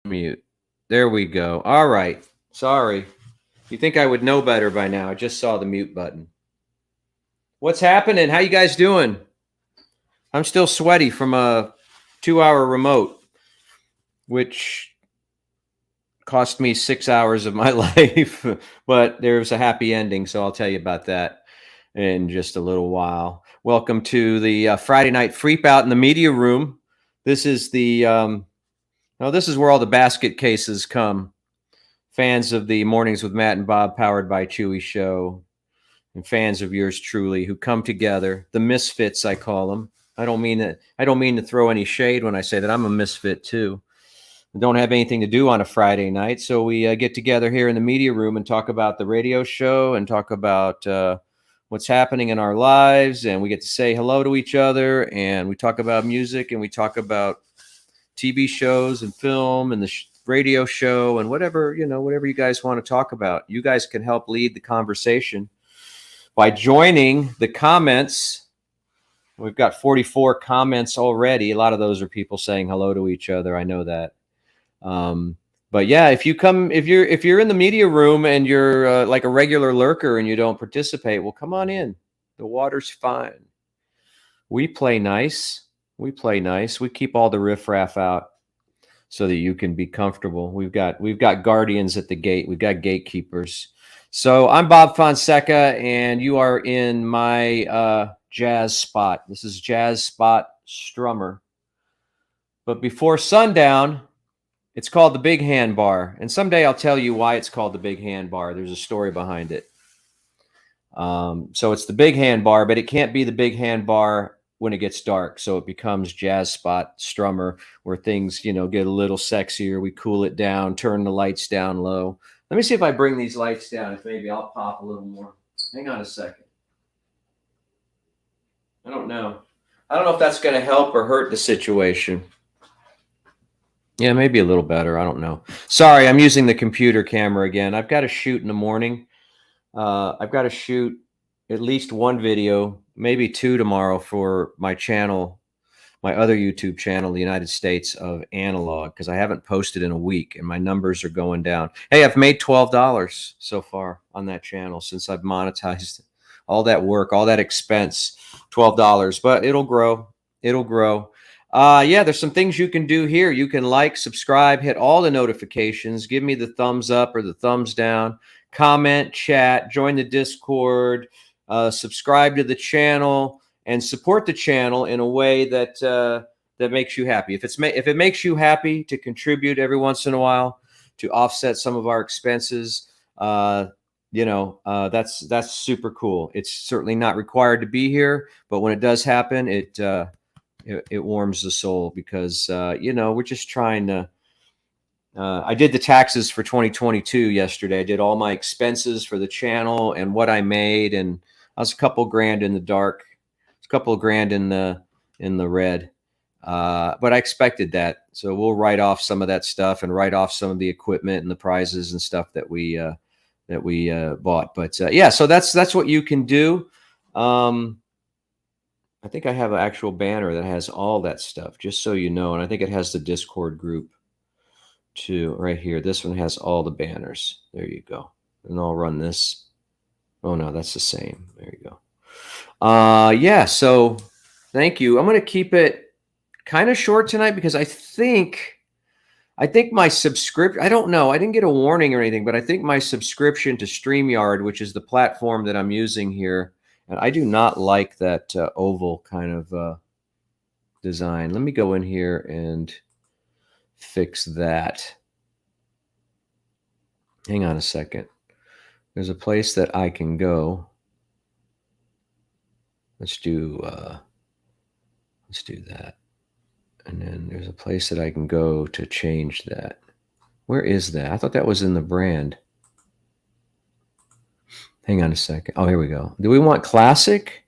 Mute. There we go. All right. Sorry. You think I would know better by now. I just saw the mute button. What's happening? How you guys doing? I'm still sweaty from a 2-hour remote, which cost me 6 hours of my life, but there's a happy ending, so I'll tell you about that in just a little while. Welcome to the Friday night FREAPOUT in the media room. This is this is where all the basket cases come. Fans of the Mornings with Matt and Bob, powered by Chewy show, and fans of yours truly who come together. The misfits, I call them. I don't mean to throw any shade when I say that I'm a misfit too. I don't have anything to do on a Friday night, so we get together here in the media room and talk about the radio show and talk about what's happening in our lives, and we get to say hello to each other, and we talk about music, and we talk about TV shows and film and the radio show and whatever you guys want to talk about. You guys can help lead the conversation by joining the comments. We've got 44 comments already. A lot of those are people saying hello to each other. I know that. But yeah, if you're in the media room and you're like a regular lurker and you don't participate, well, come on in. The water's fine. We play nice. We play nice. We keep all the riffraff out so that you can be comfortable. We've got guardians at the gate. We've got gatekeepers. So I'm Bob Fonseca, and you are in my jazz spot. This is Jazz Spot Strummer. But before sundown, it's called the Big Hand Bar. And someday I'll tell you why it's called the Big Hand Bar. There's a story behind it. So it's the Big Hand Bar, but it can't be the Big Hand Bar when it gets dark. So it becomes Jazz Spot Strummer, where things, get a little sexier. We cool it down, turn the lights down low. Let me see if I bring these lights down. If maybe I'll pop a little more. Hang on a second. I don't know. I don't know if that's going to help or hurt the situation. Yeah, maybe a little better. I don't know. Sorry, I'm using the computer camera again. I've got to shoot in the morning. I've got to shoot at least one video, maybe two tomorrow for my channel, my other YouTube channel, the United States of Analog, because I haven't posted in a week and my numbers are going down. Hey, I've made $12 so far on that channel since I've monetized all that work, all that expense, $12, but it'll grow. It'll grow. Yeah, there's some things you can do here. You can like, subscribe, hit all the notifications, give me the thumbs up or the thumbs down, comment, chat, join the Discord, subscribe to the channel, and support the channel in a way that that makes you happy. If it makes you happy to contribute every once in a while to offset some of our expenses, that's super cool. It's certainly not required to be here, but when it does happen, it warms the soul because we're just trying to. I did the taxes for 2022 yesterday. I did all my expenses for the channel and what I made, and I was a couple grand in the dark, a couple of grand in the red. But I expected that, so we'll write off some of that stuff and write off some of the equipment and the prizes and stuff that we bought. But yeah, so that's what you can do. I think I have an actual banner that has all that stuff, just so you know, and I think it has the Discord group too, right here. This one has all the banners. There you go. And I'll run this. Oh no, that's the same. There you go. Yeah, so thank you. I'm going to keep it kind of short tonight because I think my subscription, I don't know, I didn't get a warning or anything, but I think my subscription to StreamYard, which is the platform that I'm using here, and I do not like that oval kind of design. Let me go in here and fix that. Hang on a second. There's a place that I can go. Let's do that. And then there's a place that I can go to change that. Where is that? I thought that was in the brand. Hang on a second. Oh, here we go. Do we want classic?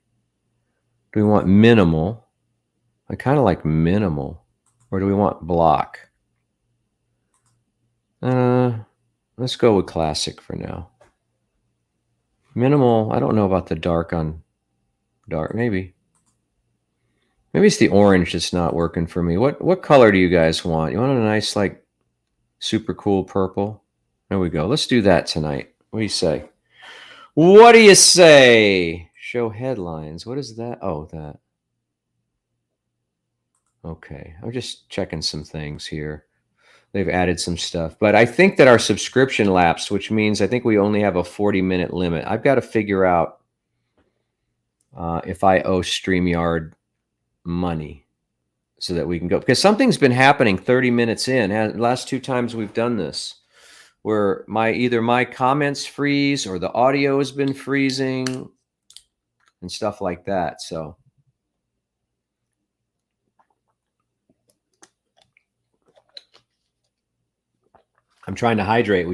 Do we want minimal? I kind of like minimal. Or do we want block? Let's go with classic for now. Minimal, I don't know about the dark on dark. Maybe it's the orange that's not working for me. What color do you guys want? You want a nice, like, super cool purple? There we go. Let's do that tonight. What do you say? What do you say? Show headlines. What is that? Oh, that. Okay. I'm just checking some things here. They've added some stuff. But I think that our subscription lapsed, which means I think we only have a 40-minute limit. I've got to figure out if I owe StreamYard money so that we can go. Because something's been happening 30 minutes in. The last two times we've done this, where either my comments freeze or the audio has been freezing and stuff like that. So I'm trying to hydrate.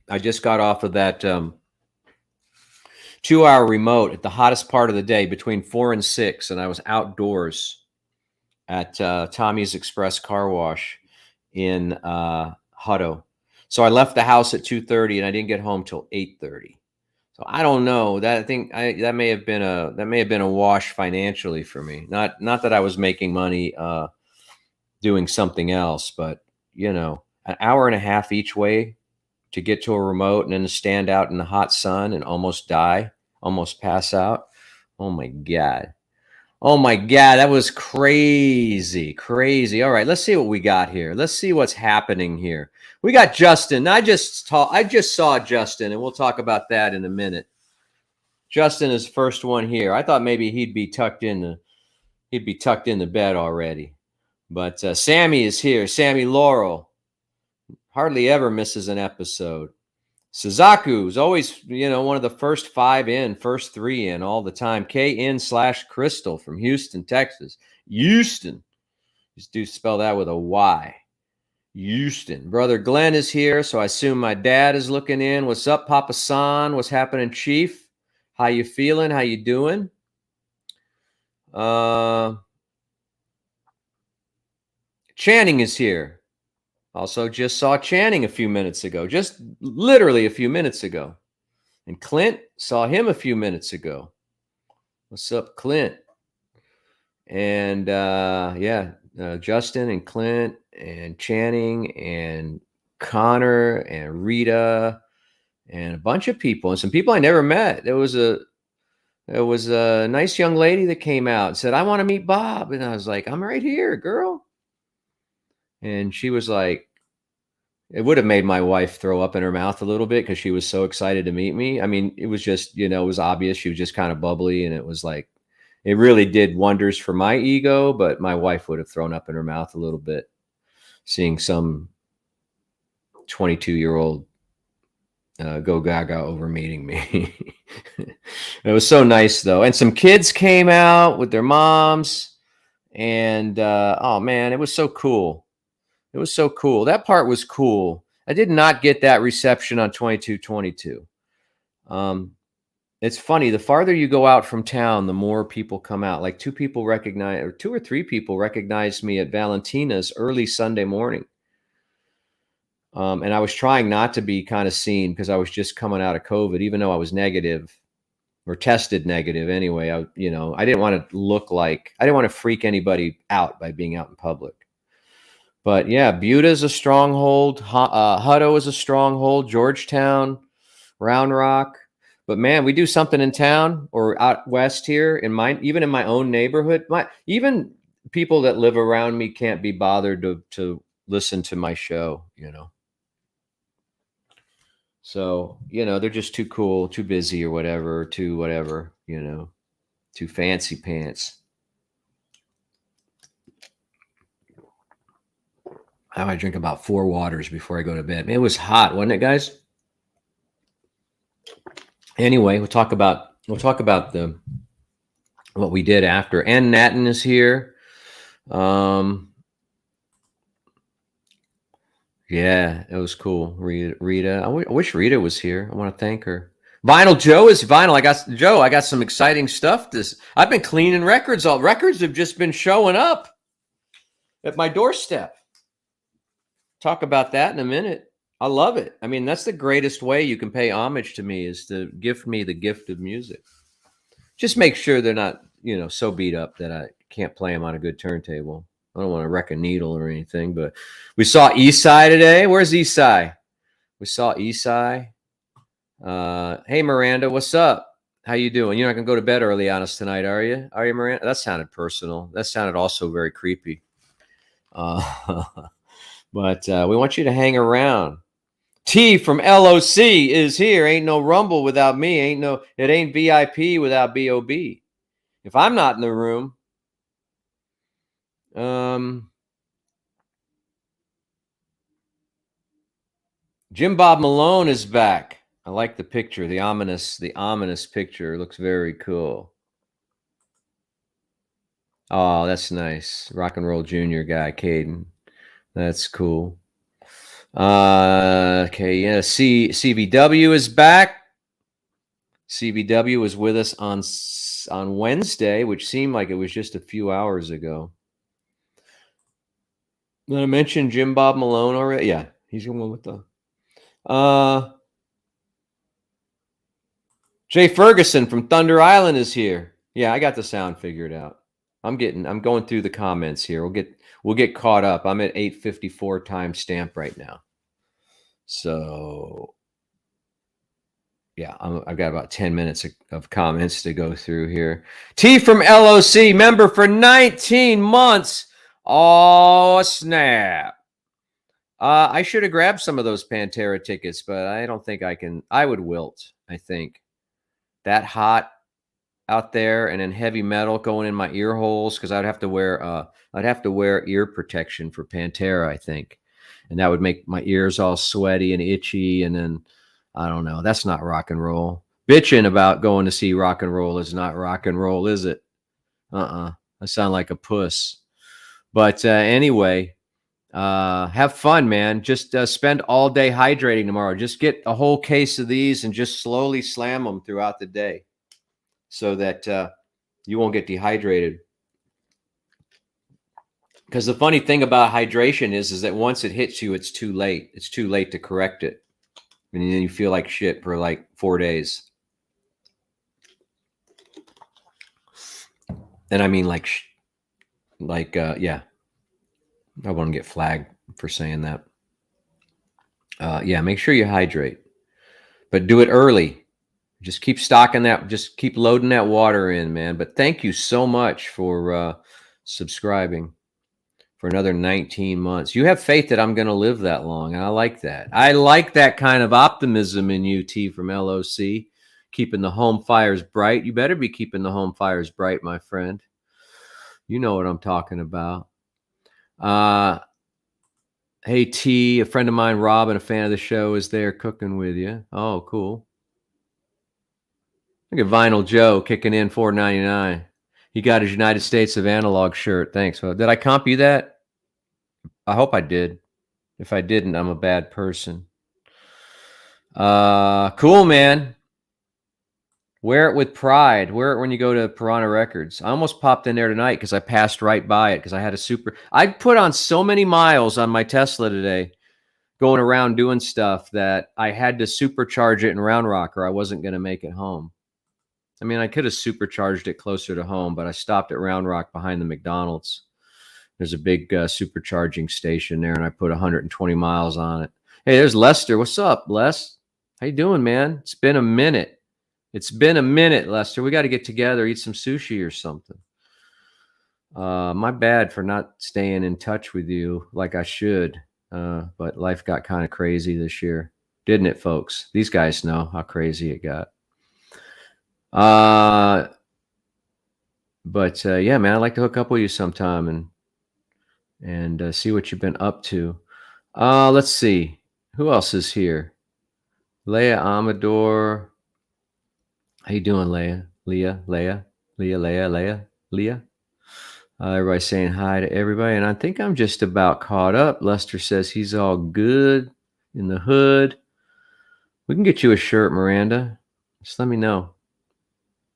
I just got off of that 2-hour remote at the hottest part of the day between 4 and 6, and I was outdoors at Tommy's Express Car Wash in Hutto. So I left the house at 2:30 and I didn't get home till 8:30. So I don't know. That may have been a wash financially for me. Not that I was making money doing something else, but an hour and a half each way to get to a remote and then to stand out in the hot sun and almost die, almost pass out. Oh my God. Oh my God, that was crazy, crazy. All right, let's see what we got here. Let's see what's happening here. We got Justin. I just saw Justin, and we'll talk about that in a minute. Justin is first one here. I thought maybe he'd be tucked in the bed already. But Sammy is here. Sammy Laurel hardly ever misses an episode. Suzaku is always, one of the first 5 in, first 3 in all the time. KN/Crystal from Houston, Texas. Houston. Just do spell that with a Y. Houston. Brother Glenn is here, so I assume my dad is looking in. What's up, Papa San? What's happening, Chief? How you feeling? How you doing? Channing is here. Also just saw Channing a few minutes ago, just literally a few minutes ago. And Clint, saw him a few minutes ago. What's up, Clint? And Justin and Clint and Channing and Connor and Rita and a bunch of people and some people I never met. There was a nice young lady that came out and said, "I want to meet Bob." And I was like, "I'm right here, girl." And she was like, it would have made my wife throw up in her mouth a little bit because she was so excited to meet me. I mean, it was just, it was obvious. She was just kind of bubbly, and it was like, it really did wonders for my ego, but my wife would have thrown up in her mouth a little bit seeing some 22-year-old go gaga over meeting me. It was so nice though. And some kids came out with their moms, and oh man, it was so cool. It was so cool. That part was cool. I did not get that reception on 2222. It's funny. The farther you go out from town, the more people come out. Like 2 or 3 people recognized me at Valentina's early Sunday morning. And I was trying not to be kind of seen because I was just coming out of COVID, even though I was negative or tested negative anyway. I didn't want to freak anybody out by being out in public. But yeah, Buda is a stronghold. Hutto is a stronghold. Georgetown, Round Rock. But man, we do something in town or out west here even in my own neighborhood. Even people that live around me can't be bothered to listen to my show, So, they're just too cool, too busy or whatever, too fancy pants. I drink about 4 waters before I go to bed. Man, it was hot, wasn't it, guys? Anyway, we'll talk about what we did after. Ann Natton is here. Yeah, it was cool. Rita. I wish Rita was here. I want to thank her. Vinyl Joe is vinyl. I got some exciting stuff. I've been cleaning records. All records have just been showing up at my doorstep. Talk about that in a minute. I love it. I mean, that's the greatest way you can pay homage to me, is to gift me the gift of music. Just make sure they're not, so beat up that I can't play them on a good turntable. I don't want to wreck a needle or anything, but we saw Esai today. Where's Esai? We saw Esai. Hey, Miranda, what's up? How you doing? You're not going to go to bed early on us tonight, are you? Are you, Miranda? That sounded personal. That sounded also very creepy. But we want you to hang around. T from LOC is here. Ain't no Rumble without me. It ain't VIP without BOB. If I'm not in the room, Jim Bob Malone is back. I like the picture. The ominous picture looks very cool. Oh, that's nice. Rock and Roll Junior guy, Caden. That's cool. Okay, yeah. CBW is back. CBW was with us on Wednesday, which seemed like it was just a few hours ago. Did I mention Jim Bob Malone already? Yeah, he's going with the. Jay Ferguson from Thunder Island is here. Yeah, I got the sound figured out. I'm going through the comments here. We'll get caught up. I'm at 8:54 timestamp right now. So Yeah, I've got about 10 minutes of comments to go through here. T from LOC, member for 19 months. Oh, snap. I should have grabbed some of those Pantera tickets, but I don't think I can. I would wilt, I think. That hot out there and then heavy metal going in my ear holes because I'd have to wear ear protection for Pantera, I think. And that would make my ears all sweaty and itchy, and then I don't know. That's not rock and roll. Bitching about going to see rock and roll is not rock and roll, is it? I sound like a puss. But anyway, have fun, man. Just spend all day hydrating tomorrow. Just get a whole case of these and just slowly slam them throughout the day so that you won't get dehydrated. Because the funny thing about hydration is that once it hits you, it's too late. It's too late to correct it. And then you feel like shit for like 4 days. And I mean yeah. I won't get flagged for saying that. Yeah, make sure you hydrate. But do it early. Just keep stocking that. Just keep loading that water in, man. But thank you so much for subscribing for another 19 months. You have faith that I'm going to live that long, and I like that. I like that kind of optimism in you, T from LOC, keeping the home fires bright. You better be keeping the home fires bright, my friend. You know what I'm talking about. Hey, T, a friend of mine, Rob, and a fan of the show is there cooking with you. Oh, cool. Look at Vinyl Joe kicking in $4.99. He got his United States of Analog shirt. Thanks. Well, did I comp you that? I hope I did. If I didn't, I'm a bad person. Cool, man. Wear it with pride. Wear it when you go to Piranha Records. I almost popped in there tonight because I passed right by it because I had I put on so many miles on my Tesla today going around doing stuff that I had to supercharge it in Round Rock or I wasn't going to make it home. I mean, I could have supercharged it closer to home, but I stopped at Round Rock behind the McDonald's. There's a big supercharging station there, and I put 120 miles on it. Hey, there's Lester. What's up, Les? How you doing, man? It's been a minute. It's been a minute, Lester. We got to get together, eat some sushi or something. My bad for not staying in touch with you like I should, but life got kind of crazy this year, didn't it, folks? These guys know how crazy it got. But yeah, man, I'd like to hook up with you sometime and see what you've been up to. Let's see. Who else is here? Leah Amador. How you doing, Leah? Leah. Everybody's saying hi to everybody, and I think I'm just about caught up. Lester says he's all good in the hood. We can get you a shirt, Miranda. Just let me know.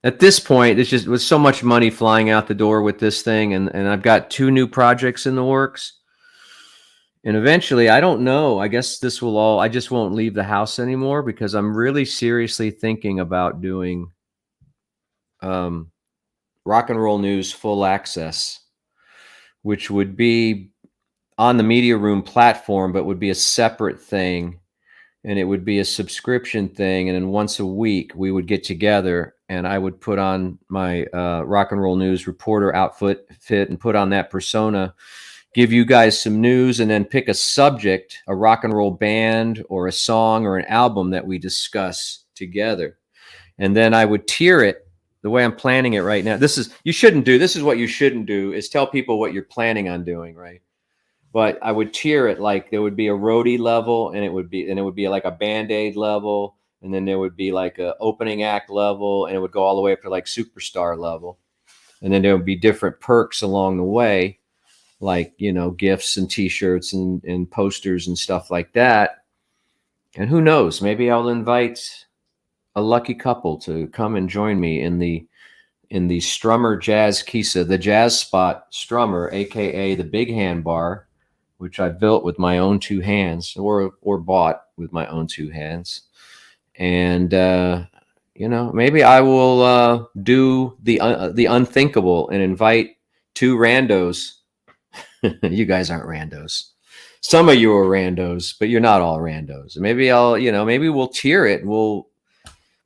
At this point, it's just with so much money flying out the door with this thing, and I've got 2 new projects in the works. And eventually, I don't know. I guess I just won't leave the house anymore because I'm really seriously thinking about doing Rock and Roll News Full Access, which would be on the Media Room platform, but would be a separate thing. And it would be a subscription thing. And then once a week, we would get together and I would put on my Rock and Roll News reporter outfit and put on that persona, give you guys some news, and then pick a subject, a rock and roll band or a song or an album that we discuss together. And then I would tier it the way I'm planning it right now. This is what you shouldn't do is tell people what you're planning on doing, right? But I would tier it like there would be a roadie level and it would be like a Band-Aid level. And then there would be like a opening act level and it would go all the way up to like superstar level. And then there would be different perks along the way, like, gifts and t-shirts and posters and stuff like that. And who knows, maybe I'll invite a lucky couple to come and join me in the Strummer Jazz Kisa, the jazz spot Strummer, aka the Big Hand Bar, which I built with my own 2 hands or bought with my own 2 hands. And, maybe I will do the unthinkable and invite 2 randos. You guys aren't randos. Some of you are randos, but you're not all randos. Maybe maybe we'll tier it.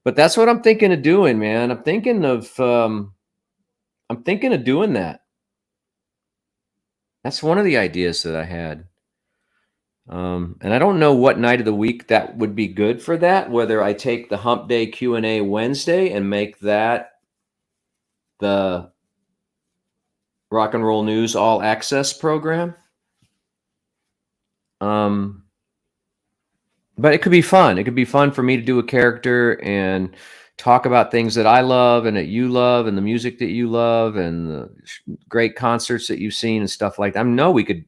But that's what I'm thinking of doing, man. I'm thinking of doing that. That's one of the ideas that I had. And I don't know what night of the week that would be good for that, whether I take the Hump Day Q&A Wednesday and make that the Rock and Roll News All Access program. But it could be fun. It could be fun for me to do a character and talk about things that I love and that you love and the music that you love and the great concerts that you've seen and stuff like that. I know we could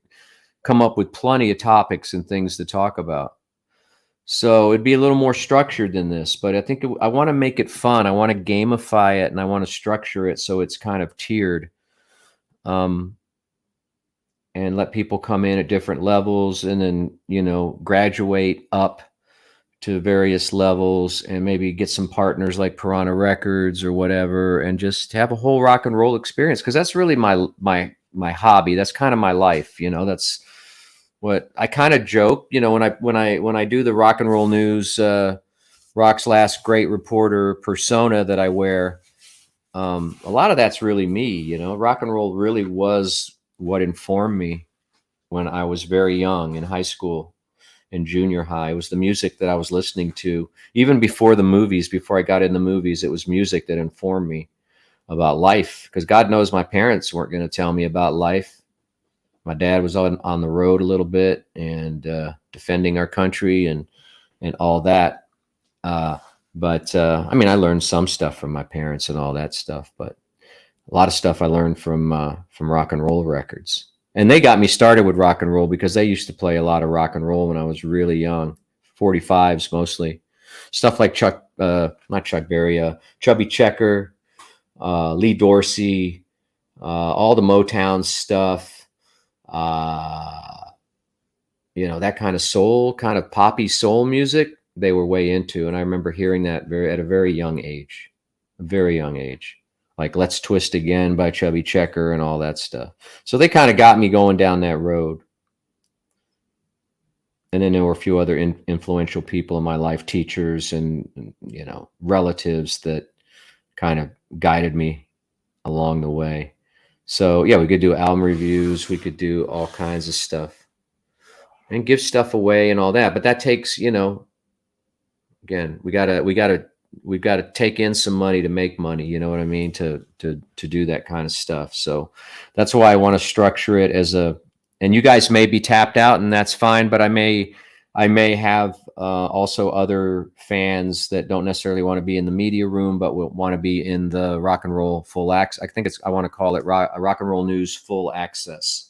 come up with plenty of topics and things to talk about. So it'd be a little more structured than this, but I think I want to make it fun. I want to gamify it and I want to structure it so it's kind of tiered. And let people come in at different levels and then, you know, graduate up to various levels and maybe get some partners like Piranha Records or whatever and just have a whole rock and roll experience, because that's really my hobby. That's kind of my life, you know. That's what I kind of joke, you know, when I do the Rock and Roll News Rock's Last Great Reporter persona that I wear. A lot of that's really me, you know. Rock and roll really was what informed me when I was very young in high school and junior high. It was the music that I was listening to even before the movies. Before I got in the movies, it was music that informed me about life, because God knows my parents weren't going to tell me about life. My dad was on the road a little bit and defending our country and all that. But I mean, I learned some stuff from my parents and all that stuff, but a lot of stuff I learned from rock and roll records. And they got me started with rock and roll because they used to play a lot of rock and roll when I was really young, 45s mostly. Stuff like not Chuck Berry, Chubby Checker, Lee Dorsey, all the Motown stuff, you know, that kind of soul, kind of poppy soul music they were way into. And I remember hearing that at a very young age, like Let's Twist Again by Chubby Checker and all that stuff. So they kind of got me going down that road. And then there were a few other influential people in my life, teachers and, you know, relatives that kind of guided me along the way. So yeah, we could do album reviews. We could do all kinds of stuff and give stuff away and all that. But that takes, you know, again, we gotta take in some money to make money. You know what I mean? To do that kind of stuff. So that's why I want to structure it as and you guys may be tapped out and that's fine, but I may have also other fans that don't necessarily want to be in the media room, but will want to be in the rock and roll full access. I want to call it rock and roll news full access.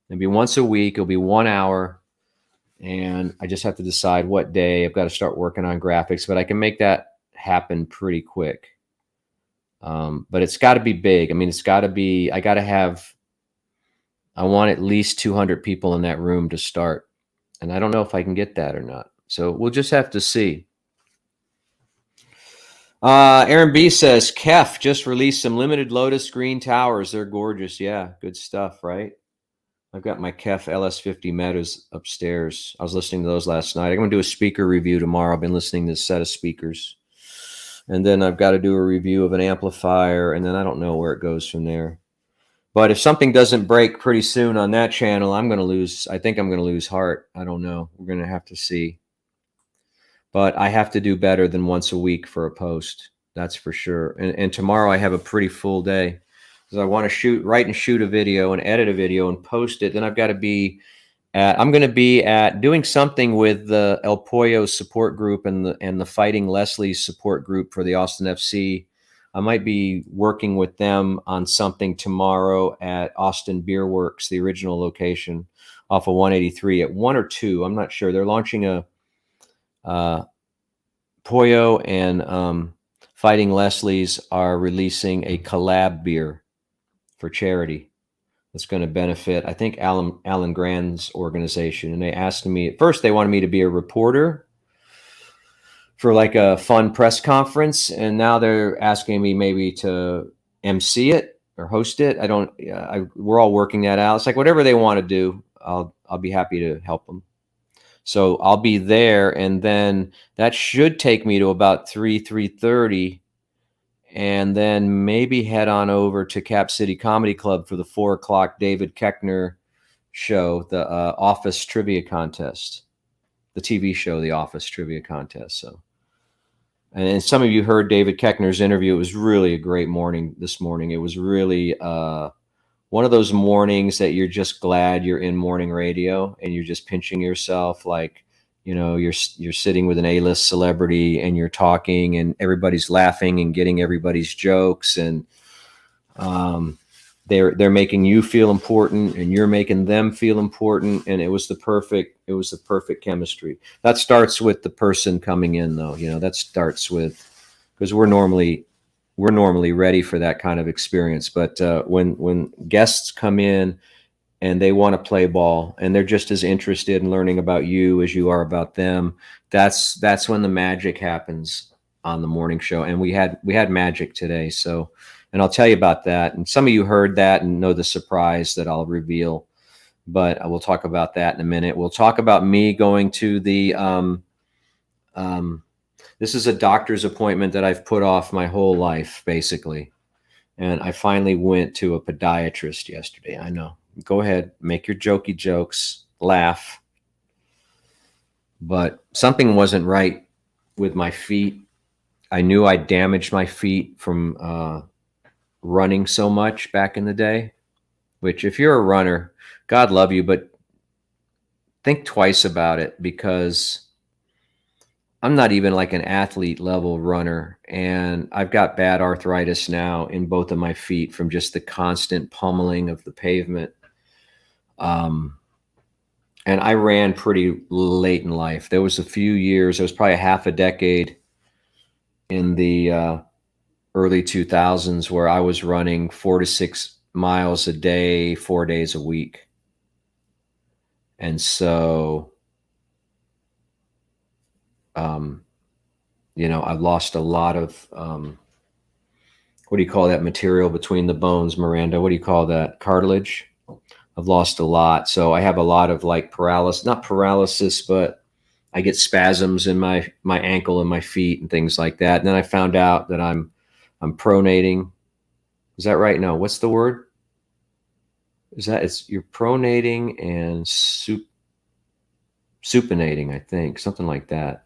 It'll be once a week. It'll be 1 hour. And I just have to decide what day. I've got to start working on graphics, but I can make that happen pretty quick. But it's got to be big. I mean, I want at least 200 people in that room to start. And I don't know if I can get that or not. So we'll just have to see. Aaron B says, Kef just released some limited Lotus Green Towers. They're gorgeous. Yeah, good stuff, right? I've got my Kef LS50 Metas upstairs. I was listening to those last night. I'm going to do a speaker review tomorrow. I've been listening to a set of speakers. And then I've got to do a review of an amplifier, and then I don't know where it goes from there. But if something doesn't break pretty soon on that channel, I think I'm going to lose heart. I don't know. We're going to have to see. But I have to do better than once a week for a post. That's for sure. And tomorrow I have a pretty full day. Because I want to write and shoot a video and edit a video and post it. Then I'm going to be at doing something with the El Pollo support group and the Fighting Leslie's support group for the Austin FC. I might be working with them on something tomorrow at Austin Beer Works, the original location off of 183 at 1 or 2. I'm not sure. They're launching a Pollo and Fighting Leslie's are releasing a collab beer for charity that's going to benefit, I think, Alan Grand's organization. And they asked me, at first they wanted me to be a reporter for like a fun press conference. And now they're asking me maybe to MC it or host it. We're all working that out. It's like whatever they want to do, I'll be happy to help them. So I'll be there, and then that should take me to about 3:30, and then maybe head on over to Cap City Comedy Club for the 4 o'clock David Koechner show, the Office Trivia Contest, the TV show, the Office Trivia Contest. So, and some of you heard David Koechner's interview. It was really a great morning this morning. It was really one of those mornings that you're just glad you're in morning radio, and you're just pinching yourself, like, you know, you're sitting with an A-list celebrity and you're talking and everybody's laughing and getting everybody's jokes, and they're making you feel important and you're making them feel important, and it was the perfect chemistry. That starts with the person coming in, though. You know, that starts with, because we're normally ready for that kind of experience. But when guests come in and they want to play ball and they're just as interested in learning about you as you are about them, that's when the magic happens on the morning show. And we had magic today. So, and I'll tell you about that. And some of you heard that and know the surprise that I'll reveal, but I will talk about that in a minute. We'll talk about me going to the this is a doctor's appointment that I've put off my whole life, basically. And I finally went to a podiatrist yesterday. I know. Go ahead, make your jokey jokes, laugh. But something wasn't right with my feet. I knew I damaged my feet from running so much back in the day, which, if you're a runner, God love you, but think twice about it, because I'm not even like an athlete level runner, and I've got bad arthritis now in both of my feet from just the constant pummeling of the pavement. And I ran pretty late in life. There was a few years, there was probably half a decade in the early 2000s where I was running 4 to 6 miles a day, 4 days a week. And so, you know, I've lost a lot of, what do you call that material between the bones, Miranda? What do you call that? Cartilage? I've lost a lot. So I have a lot of like paralysis, not paralysis, but I get spasms in my ankle and my feet and things like that. And then I found out that I'm pronating. Is that right? No, what's the word? You're pronating and supinating, I think, something like that.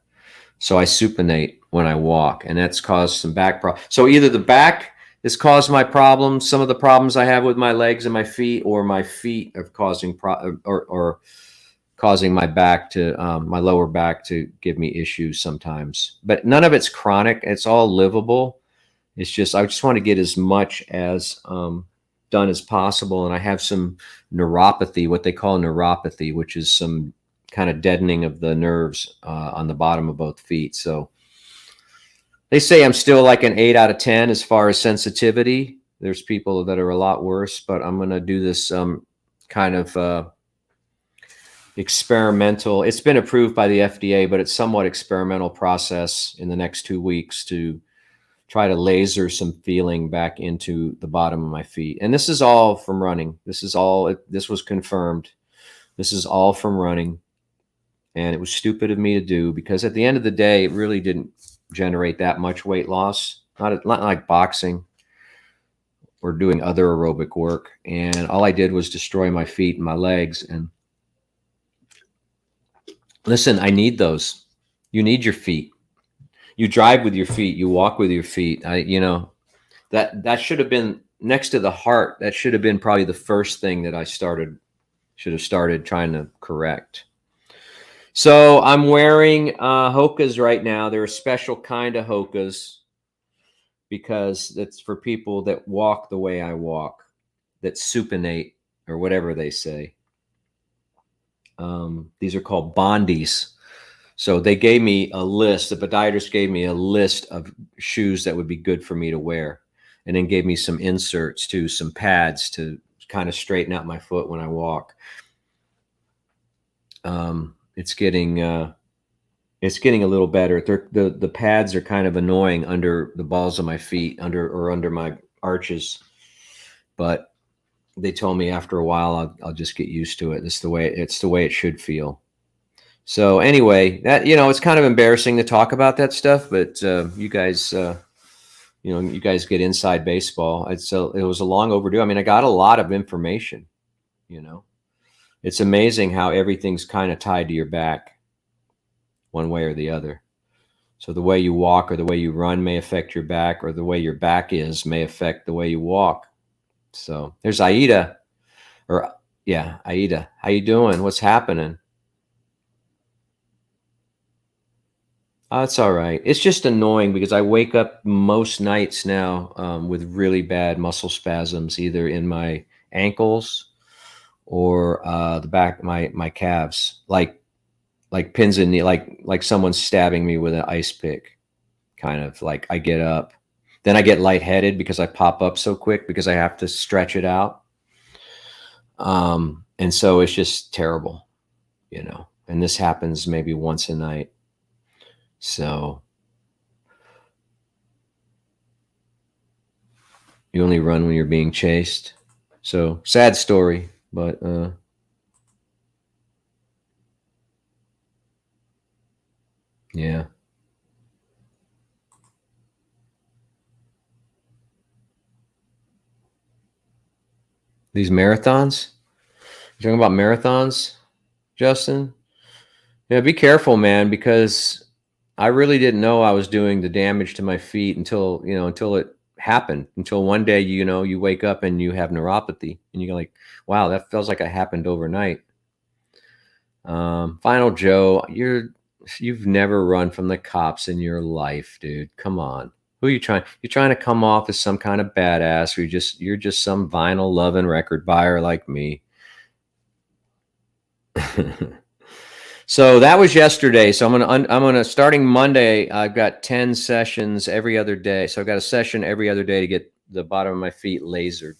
So I supinate when I walk, and that's caused some back problems. So either the back has caused my problems, some of the problems I have with my legs and my feet, or my feet are causing or causing my back to my lower back to give me issues sometimes. But none of it's chronic. It's all livable. It's just, I just want to get as much as done as possible. And I have some neuropathy, what they call neuropathy, which is some kind of deadening of the nerves on the bottom of both feet. So they say I'm still like an 8 out of 10 as far as sensitivity. There's people that are a lot worse, but I'm going to do this kind of experimental. It's been approved by the FDA, but it's somewhat experimental process in the next 2 weeks to try to laser some feeling back into the bottom of my feet. And this is all from running. This was confirmed. This is all from running. And it was stupid of me to do, because at the end of the day, it really didn't generate that much weight loss. Not like boxing or doing other aerobic work. And all I did was destroy my feet and my legs. And listen, I need those. You need your feet. You drive with your feet. You walk with your feet. You know, that should have been next to the heart. That should have been probably the first thing that I should have started trying to correct. So I'm wearing Hokas right now. They're a special kind of Hokas, because it's for people that walk the way I walk, that supinate, or whatever they say. These are called Bondies. So they gave me a list. The podiatrist gave me a list of shoes that would be good for me to wear, and then gave me some inserts too, some pads to kind of straighten out my foot when I walk. It's getting a little better. The pads are kind of annoying under the balls of my feet, under my arches, but they told me after a while I'll just get used to it. It's the way it should feel. So anyway, that, it's kind of embarrassing to talk about that stuff, but you guys, you guys get inside baseball. It was a long overdue. I mean, I got a lot of information. You know, it's amazing how everything's kind of tied to your back, one way or the other. So the way you walk or the way you run may affect your back, or the way your back is may affect the way you walk. So there's Aida, or yeah, Aida. How you doing? What's happening? It's all right. It's just annoying because I wake up most nights now with really bad muscle spasms, either in my ankles or the back of my calves, like pins in the like someone's stabbing me with an ice pick. Kind of like I get up, then I get lightheaded because I pop up so quick because I have to stretch it out. And so it's just terrible, And this happens maybe once a night. So you only run when you're being chased. So sad story, but yeah. These marathons? You're talking about marathons, Justin? Yeah, be careful, man, because I really didn't know I was doing the damage to my feet until it happened. Until one day, you wake up and you have neuropathy, and you're like, "Wow, that feels like it happened overnight." Final Joe, you've never run from the cops in your life, dude. Come on. Who are you trying? You're trying to come off as some kind of badass, or you're just some vinyl loving record buyer like me. So that was yesterday. So I'm gonna starting Monday. I've got 10 sessions every other day. So I've got a session every other day to get the bottom of my feet lasered.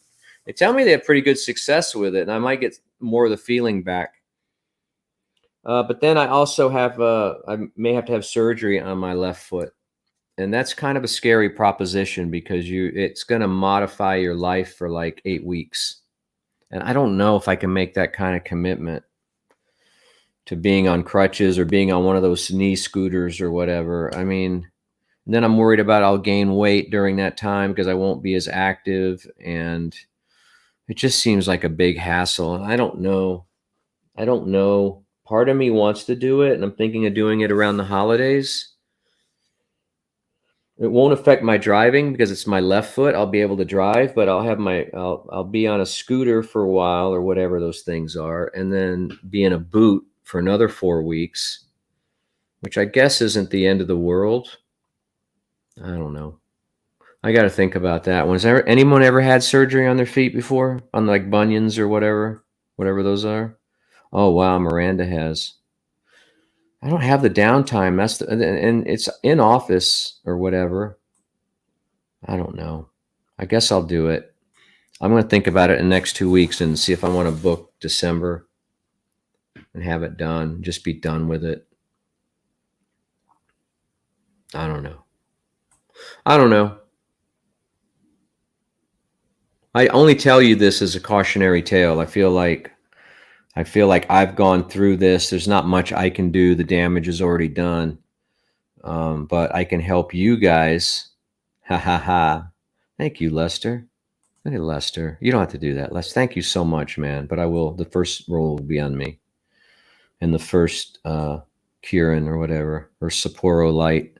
They tell me they have pretty good success with it, and I might get more of the feeling back. But then I also I may have to have surgery on my left foot, and that's kind of a scary proposition because it's going to modify your life for like 8 weeks, and I don't know if I can make that kind of commitment to being on crutches or being on one of those knee scooters or whatever. I mean, then I'm worried about I'll gain weight during that time because I won't be as active, and it just seems like a big hassle. And I don't know. I don't know. Part of me wants to do it, and I'm thinking of doing it around the holidays. It won't affect my driving because it's my left foot. I'll be able to drive, but I'll be on a scooter for a while or whatever those things are, and then be in a boot for another 4 weeks, which I guess isn't the end of the world. I don't know. I got to think about that one. Has anyone ever had surgery on their feet before, on like bunions or whatever those are? Oh wow, Miranda has. I don't have the downtime. And it's in office or whatever. I don't know. I guess I'll do it. I'm going to think about it in the next 2 weeks and see if I want to book December and have it done. Just be done with it. I don't know. I don't know. I only tell you this as a cautionary tale. I feel like I've gone through this. There's not much I can do. The damage is already done. But I can help you guys. Ha ha ha. Thank you, Lester. Hey, Lester. You don't have to do that, Lester. Thank you so much, man. But I will. The first roll will be on me. And the first Kieran or whatever, or Sapporo Light.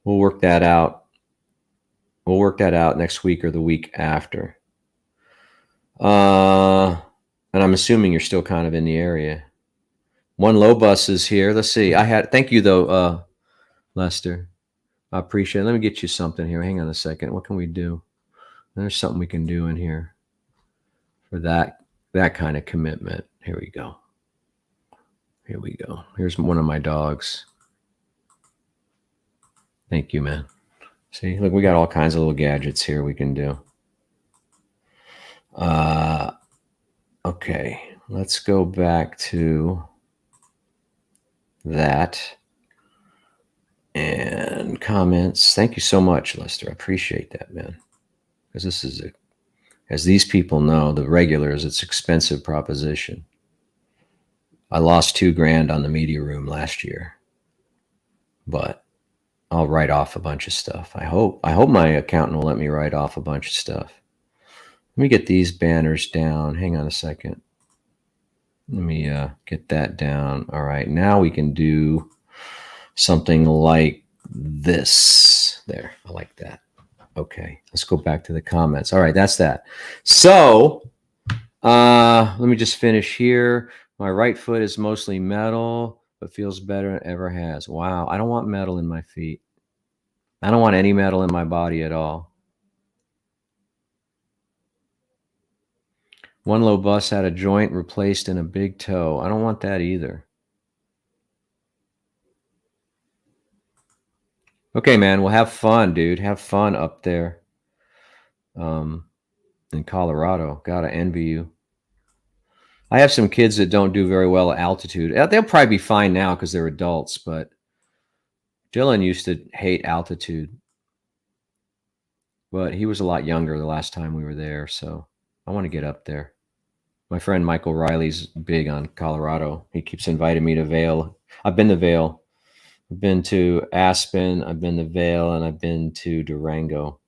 We'll work that out. We'll work that out next week or the week after. And I'm assuming you're still kind of in the area. One low bus is here. Let's see. Thank you though, Lester. I appreciate it. Let me get you something here. Hang on a second. What can we do? There's something we can do in here for that kind of commitment. Here we go. Here we go. Here's one of my dogs. Thank you, man. See, look, we got all kinds of little gadgets here we can do. Okay, let's go back to that. And comments. Thank you so much, Lester. I appreciate that, man. Because this is, as these people know, the regulars, it's expensive proposition. I lost $2,000 on the media room last year, but I'll write off a bunch of stuff. I hope my accountant will let me write off a bunch of stuff. Let me get these banners down. Hang on a second. Let me get that down. All right, now we can do something like this. There, I like that. Okay, let's go back to the comments. All right, that's that. So let me just finish here. My right foot is mostly metal, but feels better than it ever has. Wow, I don't want metal in my feet. I don't want any metal in my body at all. One low bus had a joint replaced in a big toe. I don't want that either. Okay, man, well, have fun, dude. Have fun up there in Colorado. Gotta envy you. I have some kids that don't do very well at altitude. They'll probably be fine now because they're adults, but Dylan used to hate altitude. But he was a lot younger the last time we were there, so I want to get up there. My friend Michael Riley's big on Colorado. He keeps inviting me to Vail. I've been to Vail. I've been to Aspen, I've been to Vail, and I've been to Durango.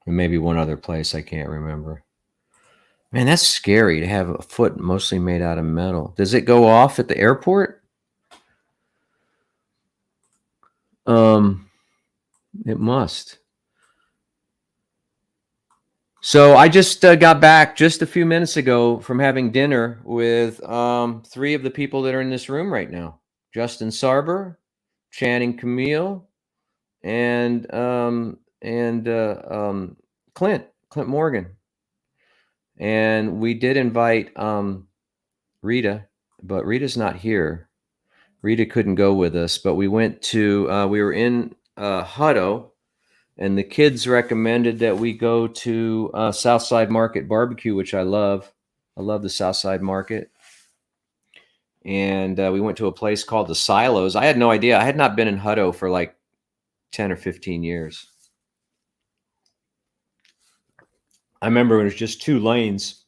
And maybe one other place I can't remember. Man, that's scary to have a foot mostly made out of metal. Does it go off at the airport? It must. So I just got back just a few minutes ago from having dinner with 3 of the people that are in this room right now: Justin Sarber, Channing Camille, and Clint Morgan. And we did invite Rita, but Rita's not here. Rita couldn't go with us, but we went to we were in Hutto. And the kids recommended that we go to Southside Market Barbecue, which I love. I love the Southside Market. And we went to a place called the Silos. I had no idea. I had not been in Hutto for like 10 or 15 years. I remember it was just 2 lanes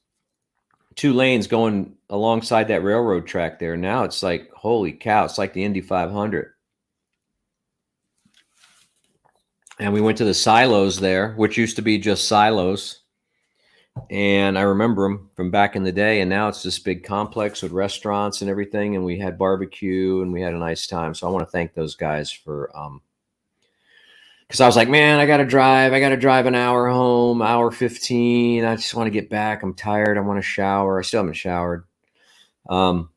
going alongside that railroad track there. Now it's like, holy cow, it's like the Indy 500. And we went to the Silos there, which used to be just Silos. And I remember them from back in the day. And now it's this big complex with restaurants and everything. And we had barbecue and we had a nice time. So I want to thank those guys for, because I was like, man, I got to drive an hour home, hour 15. I just want to get back. I'm tired. I want to shower. I still haven't showered. And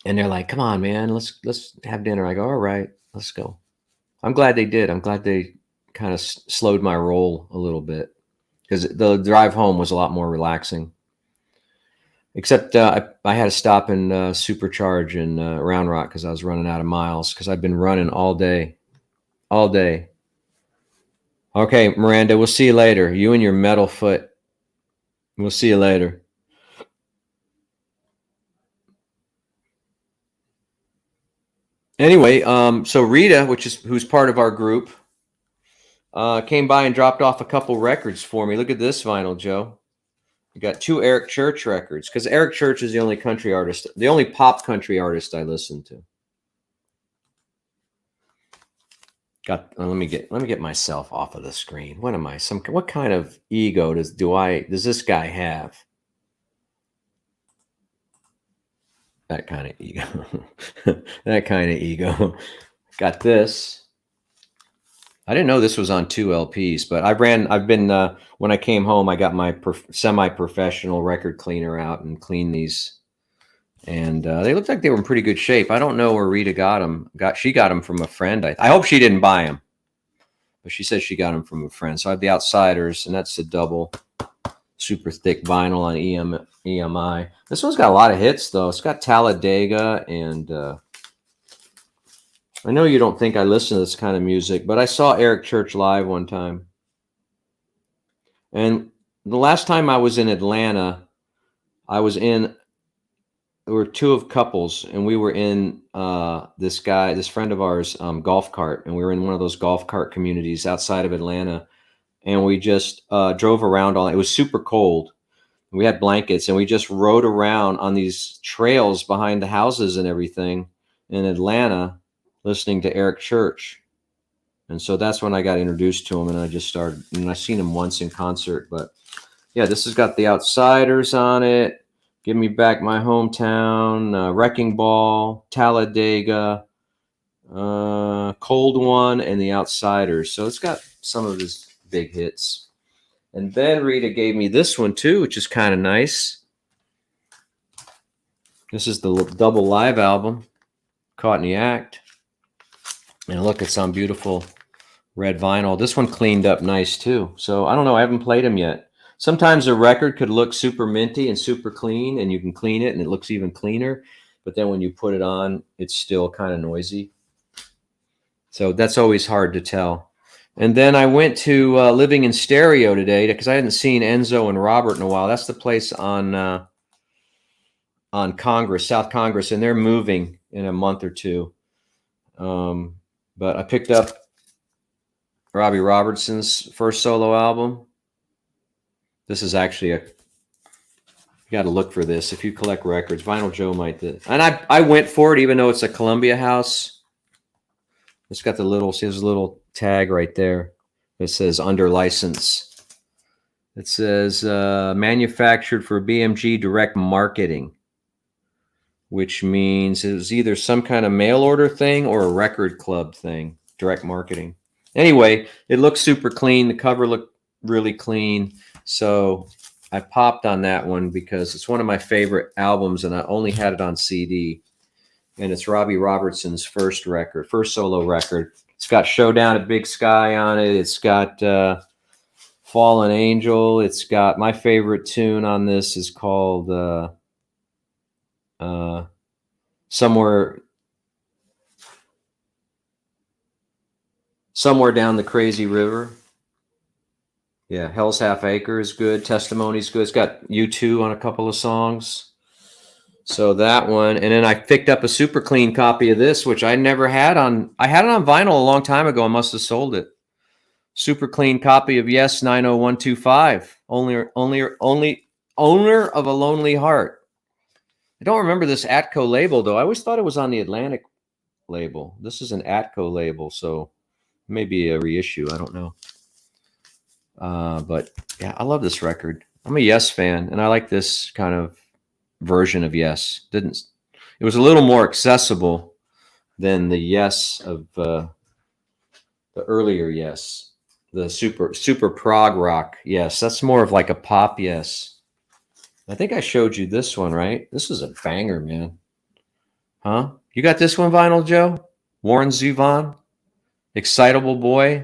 they're like, come on, man, let's have dinner. I go, all right, let's go. I'm glad they did. I'm glad they kind of slowed my roll a little bit because the drive home was a lot more relaxing. Except I had to stop and supercharge in Round Rock because I was running out of miles because I've been running all day. Okay, Miranda, we'll see you later. You and your metal foot. We'll see you later. Anyway, so Rita, who's part of our group, came by and dropped off a couple records for me. Look at this vinyl, Joe. You got 2 Eric Church records because Eric Church is the only country artist, the only pop country artist I listen to. Let me get myself off of the screen. What am I? What kind of ego does this guy have? That kind of ego. That kind of ego. Got this. I didn't know this was on 2 LPs, but when I came home, I got my semi-professional record cleaner out and cleaned these. And they looked like they were in pretty good shape. I don't know where Rita got them. She got them from a friend. I hope she didn't buy them, but she said she got them from a friend. So I have the Outsiders, and that's a double super thick vinyl on EMI. This one's got a lot of hits, though. It's got Talladega, and I know you don't think I listen to this kind of music, but I saw Eric Church live one time. And the last time I was in Atlanta, there were 2 of couples, and we were in this friend of ours, golf cart, and we were in one of those golf cart communities outside of Atlanta, and we just drove around it was super cold, We had blankets, and we just rode around on these trails behind the houses and everything in Atlanta, listening to Eric Church. And so that's when I got introduced to him, and I just started. And I seen him once in concert, but yeah, this has got The Outsiders on it. Give Me Back My Hometown, Wrecking Ball, Talladega, Cold One, and The Outsiders. So it's got some of his big hits. And then Rita gave me this one too, which is kind of nice. This is the double live album, Caught in the Act. And look, it's on beautiful red vinyl. This one cleaned up nice too. So I don't know, I haven't played them yet. Sometimes a record could look super minty and super clean, and you can clean it and it looks even cleaner. But then when you put it on, it's still kind of noisy. So that's always hard to tell. And then I went to Living in Stereo today because I hadn't seen Enzo and Robert in a while. That's the place on Congress, South Congress, and they're moving in a month or two. But I picked up Robbie Robertson's first solo album. This is actually you got to look for this if you collect records. Vinyl Joe might do. And I went for it, even though it's a Columbia house. It's got there's a little tag right there that says under license. It says manufactured for BMG Direct Marketing, which means it was either some kind of mail order thing or a record club thing, direct marketing. Anyway, it looks super clean. The cover looked really clean. So I popped on that one because it's one of my favorite albums, and I only had it on CD. And it's Robbie Robertson's first solo record. It's got Showdown at Big Sky on it. It's got Fallen Angel. It's got my favorite tune on this is called Somewhere Down the Crazy River. Yeah, Hell's Half Acre is good. Testimony's good. It's got U2 on a couple of songs. So that one, and then I picked up a super clean copy of this, which I never had on. I had it on vinyl a long time ago. I must have sold it. Super clean copy of Yes 90125. Only owner of a Lonely Heart. I don't remember this Atco label though. I always thought it was on the Atlantic label. This is an Atco label, so maybe a reissue. I don't know. But yeah, I love this record. I'm a Yes fan, and I like this kind of version of Yes. It was a little more accessible than the Yes of the earlier Yes, the super prog rock Yes. That's more of like a pop Yes. I think I showed you this one, right? This is a banger, man. Huh? You got this one, Vinyl Joe? Warren Zevon, Excitable Boy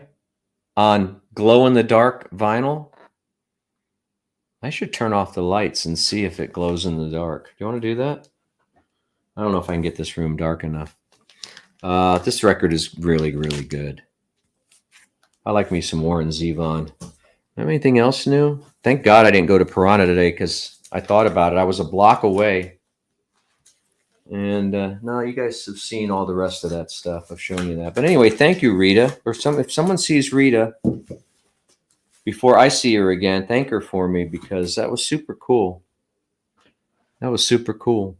on glow in the dark vinyl. I should turn off the lights and see if it glows in the dark. Do you want to do that? I don't know if I can get this room dark enough. This record is really, really good. I like me some Warren Zevon. Anything else new? Thank God I didn't go to Piranha today because I thought about it. I was a block away. And no, you guys have seen all the rest of that stuff. I've shown you that. But anyway, thank you, Rita. If someone sees Rita before I see her again, thank her for me because that was super cool. That was super cool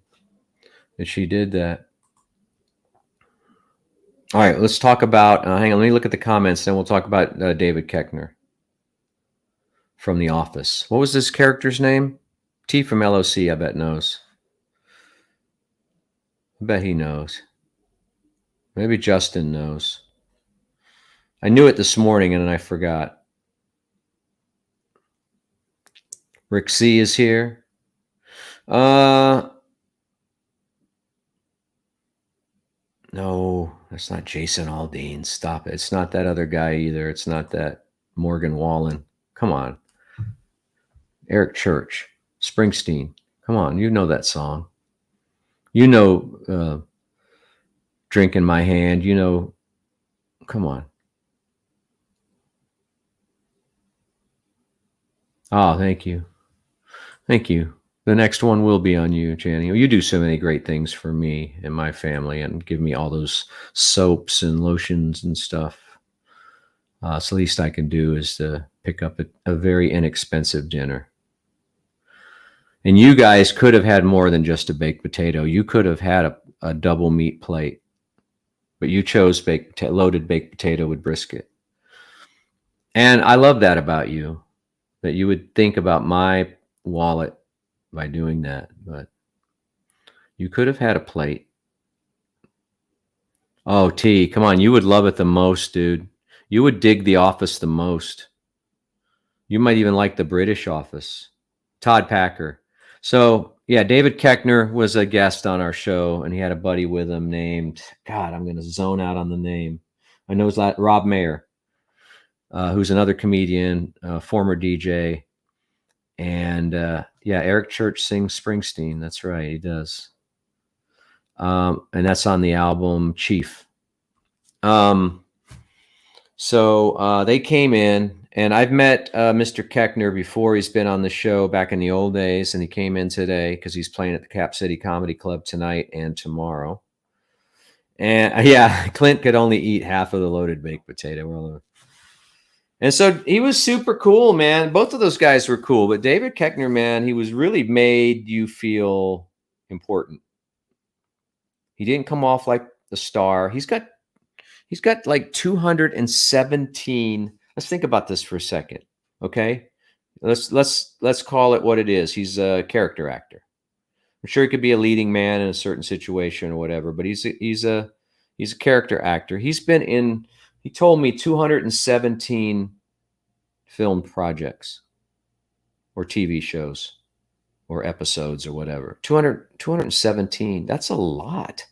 that she did that. All right, let's talk about, hang on, let me look at the comments, then we'll talk about David Koechner from The Office. What was this character's name? T from LOC, I bet knows. I bet he knows. Maybe Justin knows. I knew it this morning and then I forgot. Rick C is here. No, that's not Jason Aldean. Stop it. It's not that other guy either. It's not that Morgan Wallen. Come on. Eric Church. Springsteen. Come on. You know that song. You know Drink in My Hand. You know. Come on. Oh, thank you. Thank you. The next one will be on you, Jenny. You do so many great things for me and my family and give me all those soaps and lotions and stuff. So the least I can do is to pick up a very inexpensive dinner. And you guys could have had more than just a baked potato. You could have had a double meat plate, but you chose loaded baked potato with brisket. And I love that about you, that you would think about my wallet by doing that. But you could have had a plate. Oh, T, come on. You would love it the most, dude. You would dig The Office the most. You might even like the British Office. Todd Packer. So, yeah, David Koechner was a guest on our show, and he had a buddy with him named, God, I'm going to zone out on the name. I know it's Rob Mayer, who's another comedian, former DJ. And yeah, Eric Church sings Springsteen. That's right, he does. And that's on the album Chief. So they came in, and I've met Mr. Koechner before. He's been on the show back in the old days, and he came in today because he's playing at the Cap City Comedy Club tonight and tomorrow. And yeah, Clint could only eat half of the loaded baked potato. And so he was super cool, man. Both of those guys were cool, but David Koechner, man, he was really made you feel important. He didn't come off like the star. He's got like 217. Let's think about this for a second. Okay. Let's call it what it is. He's a character actor. I'm sure he could be a leading man in a certain situation or whatever, but he's a character actor. He's been in, he told me 217 film projects or TV shows or episodes or whatever. 217. That's a lot.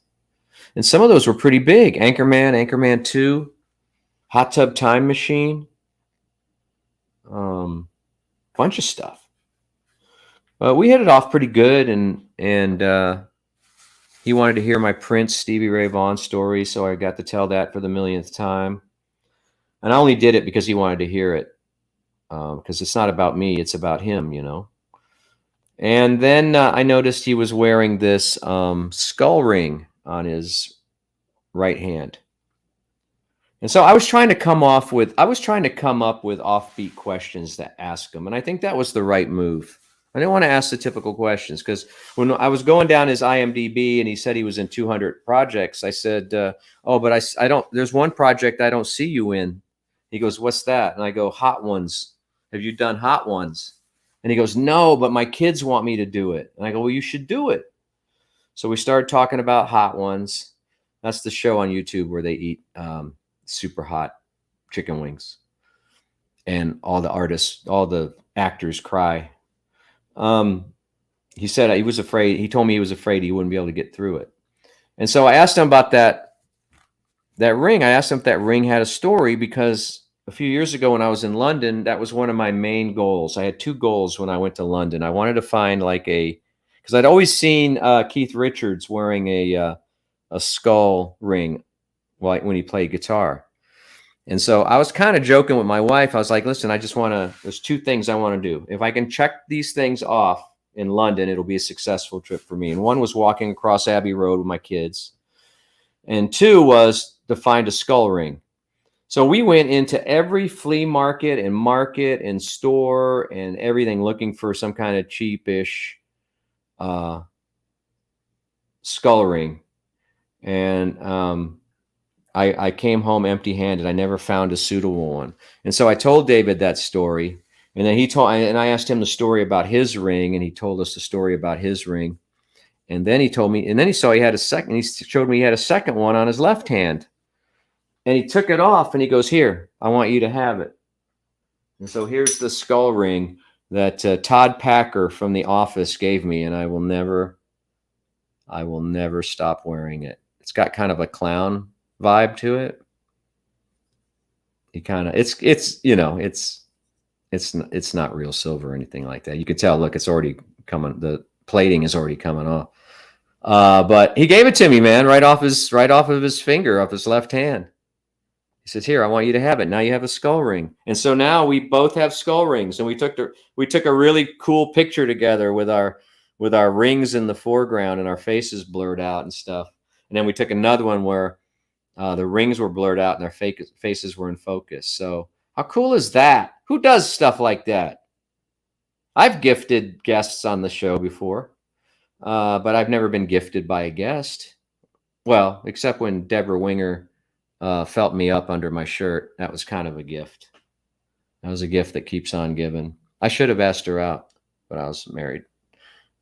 And some of those were pretty big. Anchorman 2, Hot Tub Time Machine, bunch of stuff. We hit it off pretty good, and he wanted to hear my Prince Stevie Ray Vaughan story, so I got to tell that for the millionth time. And I only did it because he wanted to hear it, because it's not about me, it's about him, you know. And then I noticed he was wearing this skull ring on his right hand. And so I was trying to come up with offbeat questions to ask him. And I think that was the right move. I didn't want to ask the typical questions, because when I was going down his IMDb and he said he was in 200 projects, I said, oh, but I don't, there's one project I don't see you in. He goes, what's that? And I go, Hot Ones. Have you done Hot Ones? And he goes, no, but my kids want me to do it. And I go, well, you should do it. So we started talking about Hot Ones. That's the show on YouTube where they eat super hot chicken wings. And all the actors cry. He said he was afraid. He told me he was afraid he wouldn't be able to get through it. And so I asked him about that ring. I asked him if that ring had a story, because a few years ago when I was in London, that was one of my main goals. I had two goals when I went to London. I wanted to find because I'd always seen Keith Richards wearing a skull ring when he played guitar. And so I was kind of joking with my wife. I was like, listen, there's two things I want to do. If I can check these things off in London, it'll be a successful trip for me. And one was walking across Abbey Road with my kids. And two was to find a skull ring. So we went into every flea market and store and everything looking for some kind of cheapish skull ring. And I came home empty-handed. I never found a suitable one. And so I told David that story. And then I asked him the story about his ring, and he told us the story about his ring. And then he told me, and then he showed me he had a second one on his left hand. And he took it off and he goes, here, I want you to have it. And so here's the skull ring that Todd Packer from The Office gave me, and I will never stop wearing it. It's got kind of a clown vibe to it. It's not real silver or anything like that. You can tell, look, it's already coming. The plating is already coming off. But he gave it to me, man, right off of his finger, off his left hand. He says, here, I want you to have it. Now you have a skull ring. And so now we both have skull rings, and we took a really cool picture together with our rings in the foreground and our faces blurred out and stuff. And then we took another one where the rings were blurred out and their faces were in focus. So how cool is that? Who does stuff like that? I've gifted guests on the show before, but I've never been gifted by a guest. Well, except when Deborah Winger felt me up under my shirt. That was kind of a gift. That was a gift that keeps on giving. I should have asked her out, but I was married.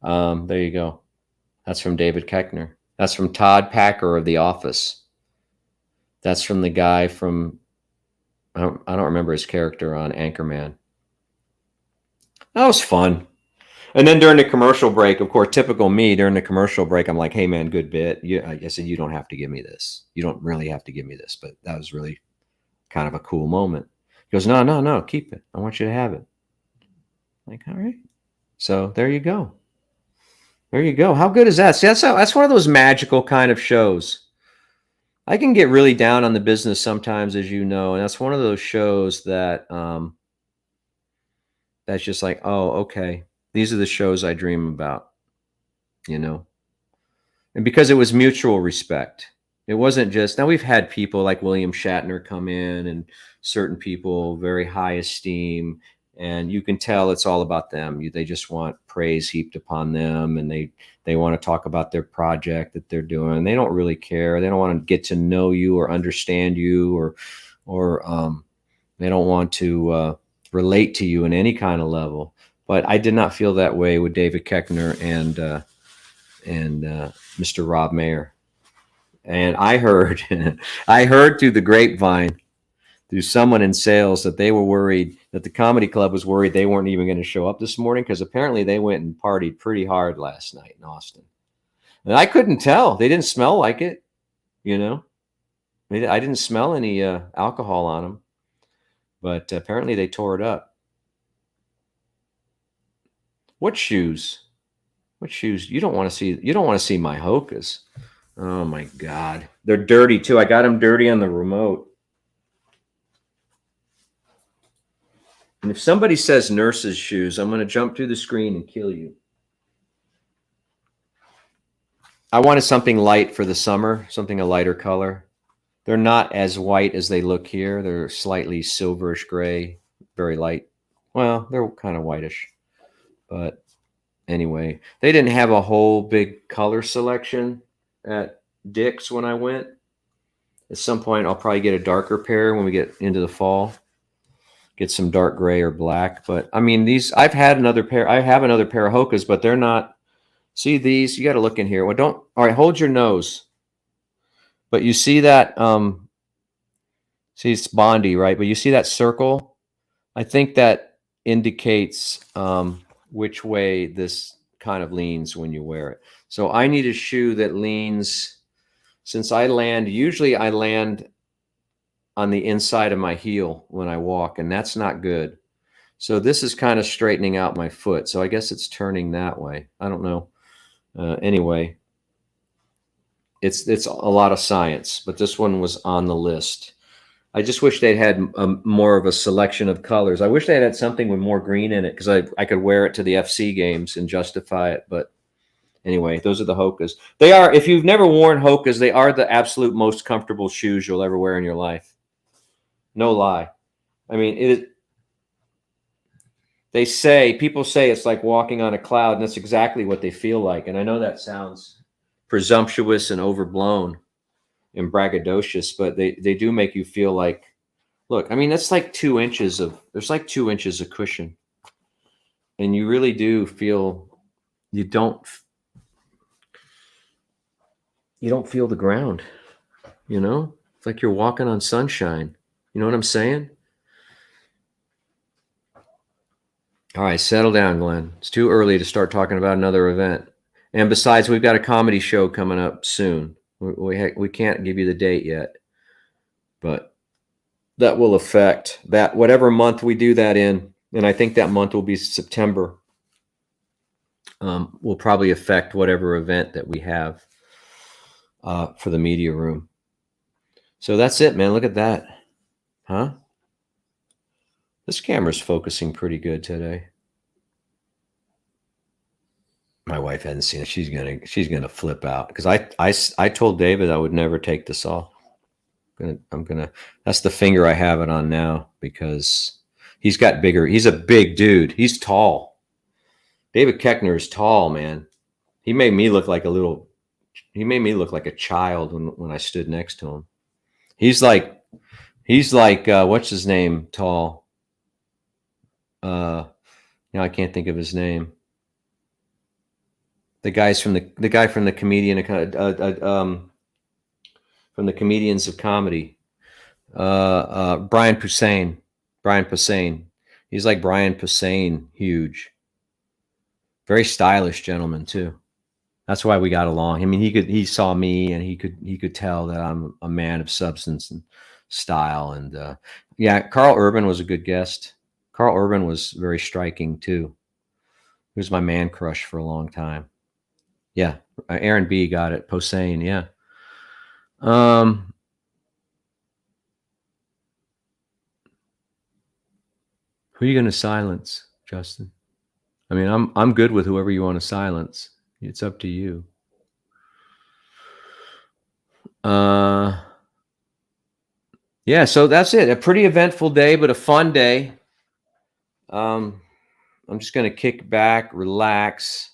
There you go. That's from David Keckner. That's from Todd Packer of The Office. That's from the guy from, I don't remember his character on Anchorman. That was fun. And then during the commercial break, of course, typical me, during the commercial break, I'm like, hey, man, good bit. I said, you don't have to give me this. You don't really have to give me this. But that was really kind of a cool moment. He goes, no, keep it. I want you to have it. I'm like, all right. So there you go. There you go. How good is that? See, that's one of those magical kind of shows. I can get really down on the business sometimes, as you know, and that's one of those shows that that's just like, oh, okay. These are the shows I dream about, you know. And because it was mutual respect. It wasn't just, now we've had people like William Shatner come in and certain people, very high esteem, and you can tell it's all about them. They just want praise heaped upon them, and they want to talk about their project that they're doing. They don't really care. They don't want to get to know you or understand you, or they don't want to relate to you in any kind of level. But I did not feel that way with David Keckner and Mr. Rob Mayer. And I heard through the grapevine, through someone in sales, that they were worried, that the comedy club was worried they weren't even going to show up this morning, because apparently they went and partied pretty hard last night in Austin. And I couldn't tell. They didn't smell like it, you know. I didn't smell any alcohol on them, but apparently they tore it up. What shoes? What shoes? You don't want to see. You don't want to see my Hokas. Oh my God, they're dirty too. I got them dirty on the remote. And if somebody says nurse's shoes, I'm going to jump through the screen and kill you. I wanted something light for the summer, something a lighter color. They're not as white as they look here. They're slightly silverish gray, very light. Well, they're kind of whitish. But anyway, they didn't have a whole big color selection at Dick's when I went. At some point, I'll probably get a darker pair when we get into the fall. Get some dark gray or black. But I mean, these, I've had another pair. I have another pair of Hokas, but they're not. See these? You got to look in here. Well, don't. All right, hold your nose. But you see that? See, it's Bondi, right? But you see that circle? I think that indicates which way this kind of leans when you wear it. So I need a shoe that leans. Since I land, usually I land on the inside of my heel when I walk, and that's not good. So this is kind of straightening out my foot. So I guess it's turning that way. I don't know. Anyway, it's a lot of science, but this one was on the list. I just wish they'd had more of a selection of colors. I wish they had something with more green in it, because I could wear it to the FC games and justify it. But anyway, those are the Hokas. They are, if you've never worn Hokas, they are the absolute most comfortable shoes you'll ever wear in your life. No lie. I mean, people say it's like walking on a cloud, and that's exactly what they feel like. And I know that sounds presumptuous and overblown and braggadocious, but they do make you feel like, look, I mean, that's like 2 inches of, there's like 2 inches of cushion. And you really do feel, you don't feel the ground, you know? It's like you're walking on sunshine. You know what I'm saying? All right, settle down, Glenn. It's too early to start talking about another event. And besides, we've got a comedy show coming up soon. We can't give you the date yet, but that will affect that, whatever month we do that in. And I think that month will be September. Will probably affect whatever event that we have for the media room. So that's it, man. Look at that. Huh? This camera's focusing pretty good today. My wife hadn't seen it. She's gonna flip out, because I told David I would never take this off. I'm gonna. That's the finger I have it on now, because he's got bigger. He's a big dude. He's tall. David Koechner is tall, man. He made me look like a child when I stood next to him. He's like what's his name? Tall. Now I can't think of his name. The guy from the comedian from the comedians of comedy. Brian Posehn. Brian Posehn. He's like Brian Posehn, huge. Very stylish gentleman too. That's why we got along. I mean, he saw me and he could tell that I'm a man of substance and style. And yeah, Carl Urban was a good guest. Carl Urban was very striking too. He was my man crush for a long time. Yeah, Aaron B got it. Posehn, yeah. Who are you going to silence, Justin? I mean, I'm good with whoever you want to silence. It's up to you. Yeah, so that's it. A pretty eventful day, but a fun day. I'm just going to kick back, relax,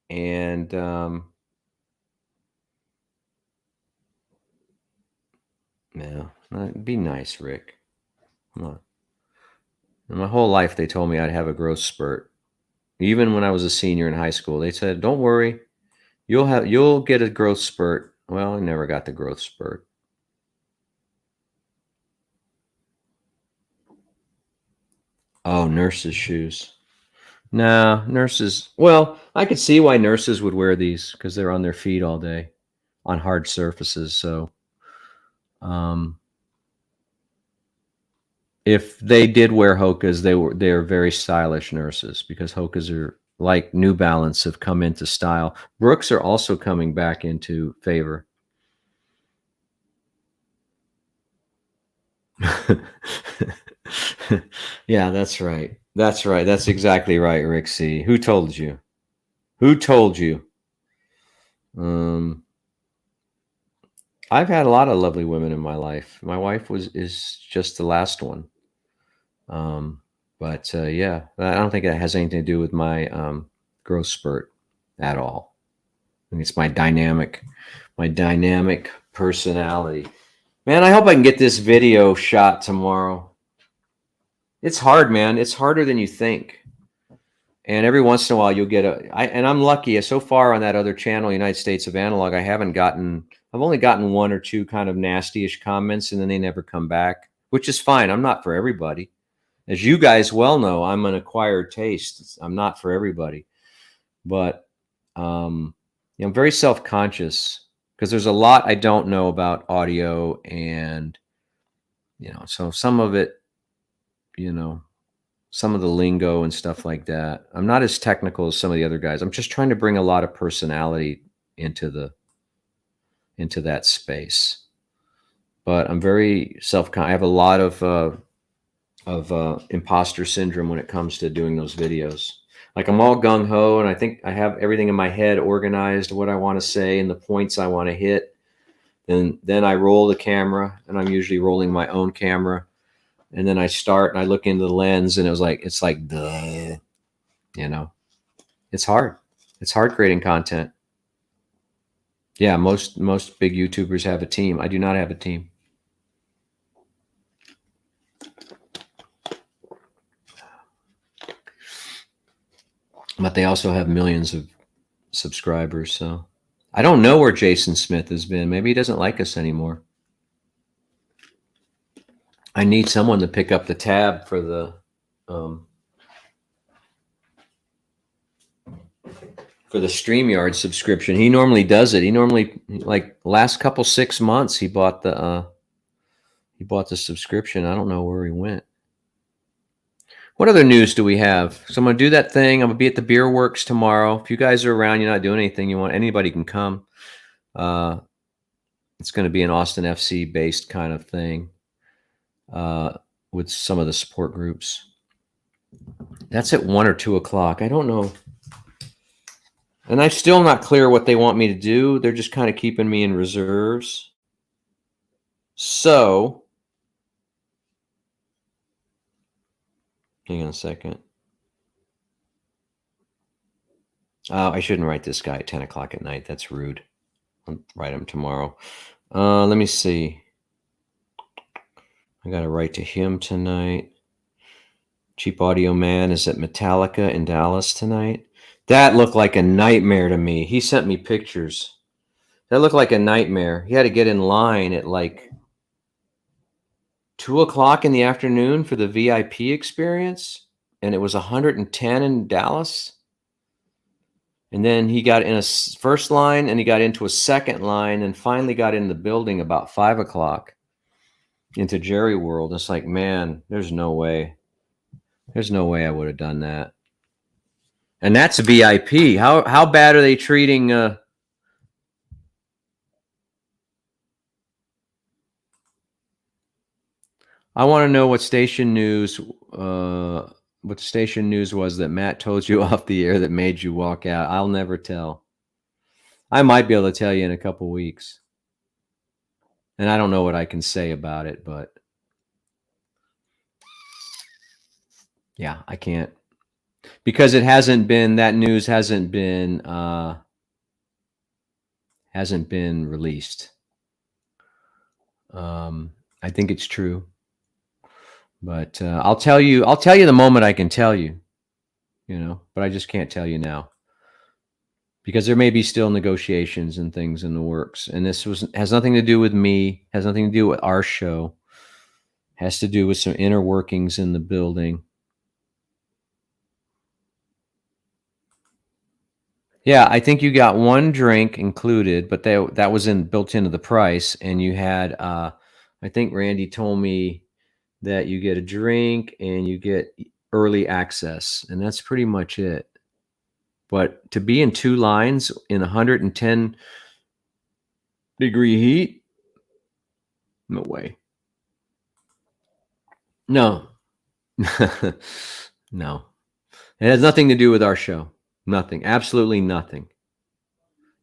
and yeah, be nice, Rick. Come on. And my whole life, they told me I'd have a growth spurt. Even when I was a senior in high school, they said, "Don't worry, you'll get a growth spurt." Well, I never got the growth spurt. Oh, nurses' shoes. No, nurses. Well, I could see why nurses would wear these because they're on their feet all day on hard surfaces. So, if they did wear Hokas, they're very stylish nurses because Hokas are like New Balance have come into style. Brooks are also coming back into favor. Yeah, that's right. That's right. That's exactly right, Rick C. Who told you? Who told you? I've had a lot of lovely women in my life. My wife is just the last one. But yeah, I don't think it has anything to do with my growth spurt at all. I think it's my dynamic personality. Man, I hope I can get this video shot tomorrow. It's hard, man. It's harder than you think. And every once in a while, you'll get and I'm lucky. So far on that other channel, United States of Analog, I've only gotten one or two kind of nasty-ish comments, and then they never come back, which is fine. I'm not for everybody. As you guys well know, I'm an acquired taste. I'm not for everybody. But I'm very self-conscious because there's a lot I don't know about audio, and so some of it, some of the lingo and stuff like that. I'm not as technical as some of the other guys. I'm just trying to bring a lot of personality into that space. But I'm very self-conscious. I have a lot of imposter syndrome when it comes to doing those videos. Like I'm all gung-ho, and I think I have everything in my head organized, what I want to say and the points I want to hit. And then I roll the camera, and I'm usually rolling my own camera. And then I start and I look into the lens, and it's like, duh, it's hard. It's hard creating content. Yeah, most big YouTubers have a team. I do not have a team. But they also have millions of subscribers. So I don't know where Jason Smith has been. Maybe he doesn't like us anymore. I need someone to pick up the tab for the StreamYard subscription. He normally does it. He normally, like last couple 6 months, he bought the subscription. I don't know where he went. What other news do we have? So I'm going to do that thing. I'm going to be at the Beer Works tomorrow. If you guys are around, you're not doing anything, anybody can come. It's going to be an Austin FC based kind of thing with some of the support groups. That's at 1 or 2 o'clock. I don't know. And I'm still not clear what they want me to do. They're just kind of keeping me in reserves. So, hang on a second. I shouldn't write this guy at 10 o'clock at night. That's rude. I'll write him tomorrow. Let me see. I got to write to him tonight. Cheap Audio Man is at Metallica in Dallas tonight. That looked like a nightmare to me. He sent me pictures. That looked like a nightmare. He had to get in line at like 2 o'clock in the afternoon for the VIP experience, and it was 110 in Dallas. And then he got in a first line, and he got into a second line, and finally got in the building about 5 o'clock into Jerry World. It's like, man, there's no way. There's no way I would have done that. And that's a VIP. How bad are they treating? I want to know what station news. What station news was that Matt told you off the air that made you walk out? I'll never tell. I might be able to tell you in a couple weeks. And I don't know what I can say about it, but yeah, I can't. Because it hasn't been, that news hasn't been released. I think it's true. But I'll tell you the moment I can tell you, but I just can't tell you now. Because there may be still negotiations and things in the works. And this has nothing to do with me, has nothing to do with our show. Has to do with some inner workings in the building. Yeah, I think you got one drink included, but that was built into the price. And you had, I think Randy told me that you get a drink and you get early access, and that's pretty much it. But to be in 2 lines in 110 degree heat, no way. No. No. It has nothing to do with our show. Nothing. Absolutely nothing.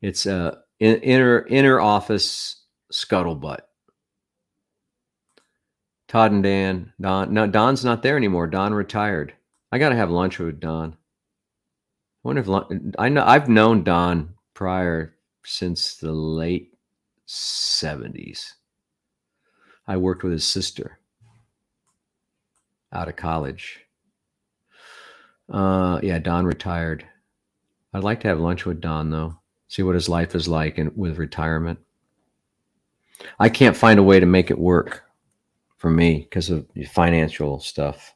It's inner office scuttlebutt. Todd and Dan. Don. No, Don's not there anymore. Don retired. I got to have lunch with Don. I wonder if I've known Don prior since the late 70s. I worked with his sister out of college. Yeah, Don retired. I'd like to have lunch with Don, though. See what his life is like with retirement. I can't find a way to make it work for me because of financial stuff.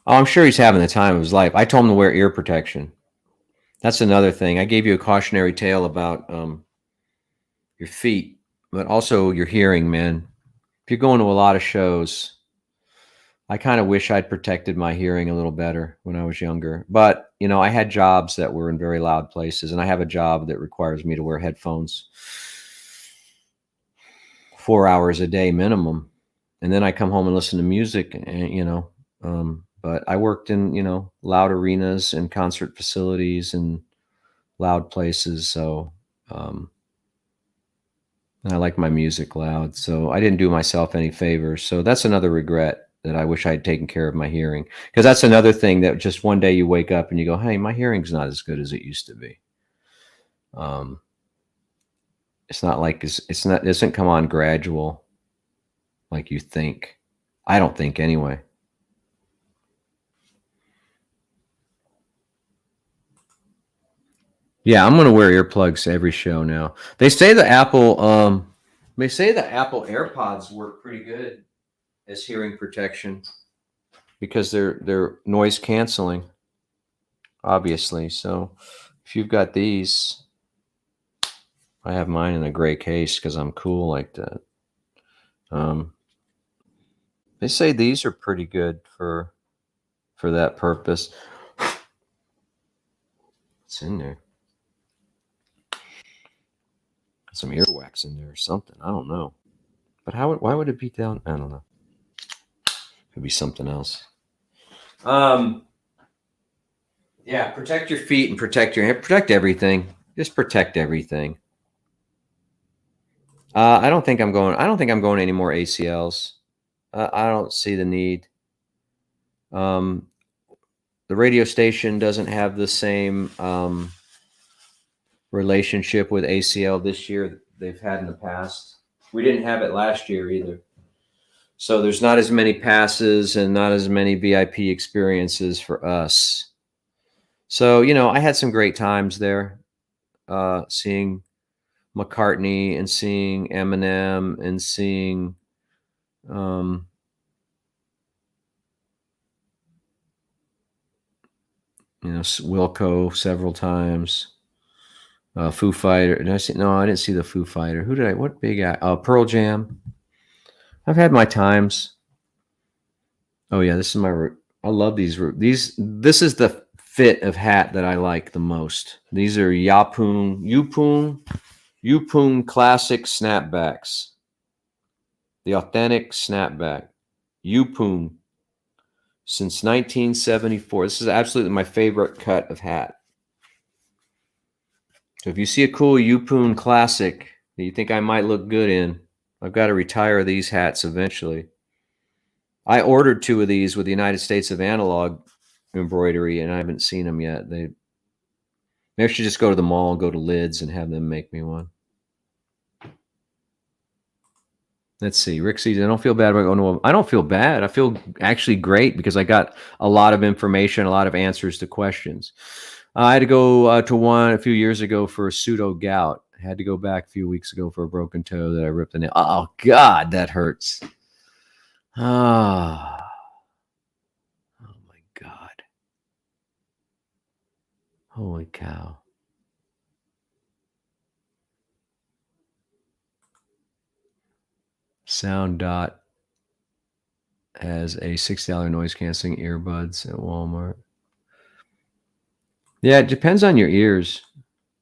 Oh, I'm sure he's having the time of his life. I told him to wear ear protection. That's another thing. I gave you a cautionary tale about your feet, but also your hearing, man. If you're going to a lot of shows, I kind of wish I'd protected my hearing a little better when I was younger. But, I had jobs that were in very loud places, and I have a job that requires me to wear headphones 4 hours a day minimum. And then I come home and listen to music, and, but I worked in, loud arenas and concert facilities and loud places. So, and I like my music loud. So I didn't do myself any favors. So that's another regret, that I wish I had taken care of my hearing. Because that's another thing that just one day you wake up and you go, hey, my hearing's not as good as it used to be. It's not like it doesn't come on gradual like you think. I don't think anyway. Yeah, I'm gonna wear earplugs every show now. They say the Apple AirPods work pretty good as hearing protection because they're noise canceling, obviously. So if you've got these, I have mine in a gray case because I'm cool like that. They say these are pretty good for that purpose. What's in there? Some earwax in there or something. I don't know. But why would it be down? I don't know. Could be something else. Yeah, protect your feet and protect everything. Just protect everything. I don't think I'm going any more ACLs. I don't see the need. the radio station doesn't have the same relationship with ACL this year they've had in the past. We didn't have it last year either. So there's not as many passes and not as many VIP experiences for us. So, I had some great times there, seeing McCartney and seeing Eminem and seeing Wilco several times. Foo Fighter. Did I see? No, I didn't see the Foo Fighter. What big act? Pearl Jam. I've had my times. Oh yeah, this is I love these. This is the fit of hat that I like the most. These are Yupun classic snapbacks. The authentic snapback. Yupun. Since 1974. This is absolutely my favorite cut of hat. So if you see a cool Yupun classic that you think I might look good in, I've got to retire these hats eventually. I ordered 2 of these with the United States of Analog embroidery, and I haven't seen them yet. Maybe I should just go to the mall and go to Lids and have them make me one. Let's see. Rick says, I don't feel bad about going to I don't feel bad. I feel actually great because I got a lot of information, a lot of answers to questions. I had to go to one a few years ago for a pseudo gout. I had to go back a few weeks ago for a broken toe that I ripped the nail. Oh, God, that hurts. Ah. Oh, my God. Holy cow. Sound Dot has a $6 noise canceling earbuds at Walmart. Yeah, it depends on your ears.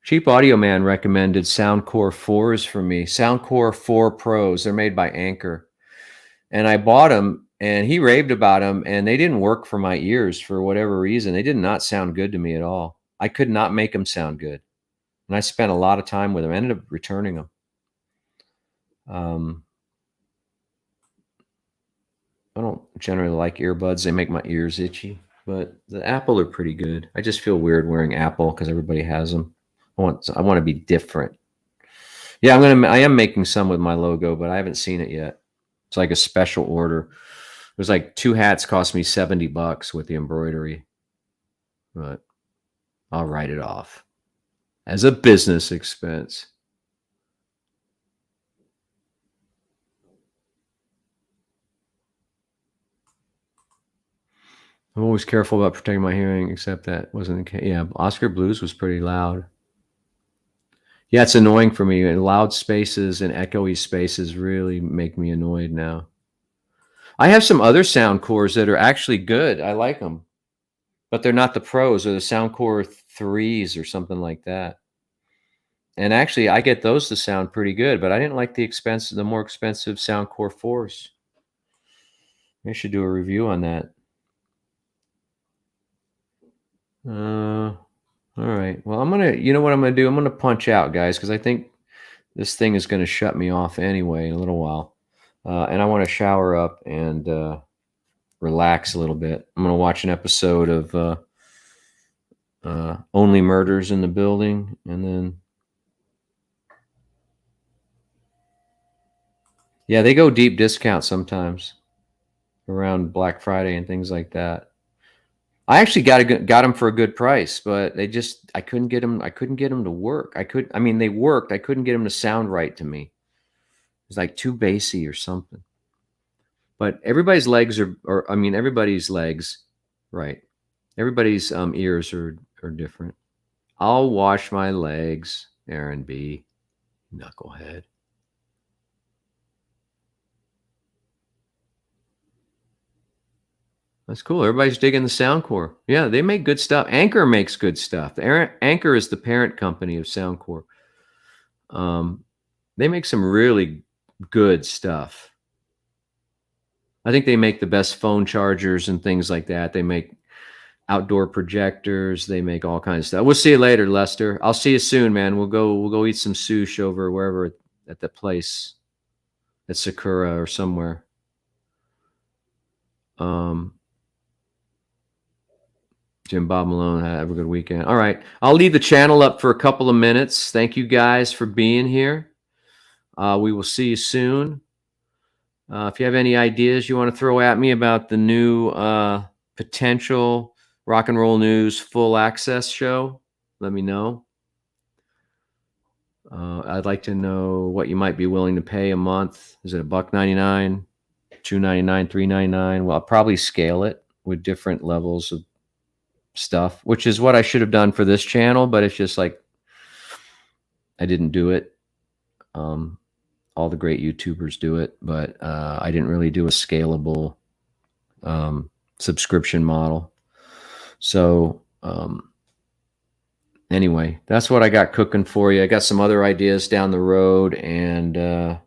Cheap Audio Man recommended Soundcore 4s for me. Soundcore 4 Pros. They're made by Anchor. And I bought them, and he raved about them, and they didn't work for my ears for whatever reason. They did not sound good to me at all. I could not make them sound good. And I spent a lot of time with them. I ended up returning them. I don't generally like earbuds. They make my ears itchy. But the Apple are pretty good. I just feel weird wearing Apple because everybody has them. I want to be different. Yeah, I am making some with my logo, but I haven't seen it yet. It's like a special order. It was like 2 hats cost me $70 with the embroidery. But I'll write it off as a business expense. I'm always careful about protecting my hearing, except that wasn't the case. Yeah, Oscar Blues was pretty loud. Yeah, it's annoying for me. And loud spaces and echoey spaces really make me annoyed now. I have some other Soundcores that are actually good. I like them. But they're not the Pros or the Soundcore 3s or something like that. And actually, I get those to sound pretty good, but I didn't like the more expensive Soundcore 4s. I should do a review on that. All right. Well, you know what I'm going to do? I'm going to punch out, guys, because I think this thing is going to shut me off anyway in a little while. And I want to shower up and relax a little bit. I'm going to watch an episode of Only Murders in the Building, and then yeah, they go deep discount sometimes around Black Friday and things like that. I actually got them for a good price, but I couldn't get them. I couldn't get them to work. They worked. I couldn't get them to sound right to me. It was like too bassy or something. But everybody's legs everybody's legs, right? Everybody's ears are different. I'll wash my legs, Aaron B. Knucklehead. That's cool. Everybody's digging the Soundcore. Yeah, they make good stuff. Anchor makes good stuff. Anchor is the parent company of Soundcore. They make some really good stuff. I think they make the best phone chargers and things like that. They make outdoor projectors. They make all kinds of stuff. We'll see you later, Lester. I'll see you soon, man. We'll go eat some sushi over wherever at the place at Sakura or somewhere. Jim Bob Malone, have a good weekend. All right. I'll leave the channel up for a couple of minutes. Thank you guys for being here. We will see you soon. If you have any ideas you want to throw at me about the new potential Rock and Roll News full access show, let me know. I'd like to know what you might be willing to pay a month. Is it $1.99, $2.99, $3.99? Well, I'll probably scale it with different levels of stuff, which is what I should have done for this channel, but it's just like I didn't do it. All the great YouTubers do it, but I didn't really do a scalable subscription model. So anyway, that's what I got cooking for you. I got some other ideas down the road and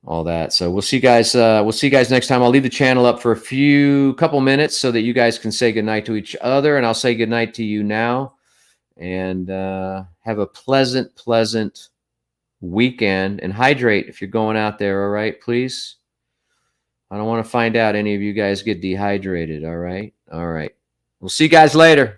all that. So we'll see you guys. We'll see you guys next time. I'll leave the channel up for a couple minutes so that you guys can say goodnight to each other, and I'll say goodnight to you now. And have a pleasant weekend, and hydrate if you're going out there. All right, please. I don't want to find out any of you guys get dehydrated. All right. We'll see you guys later.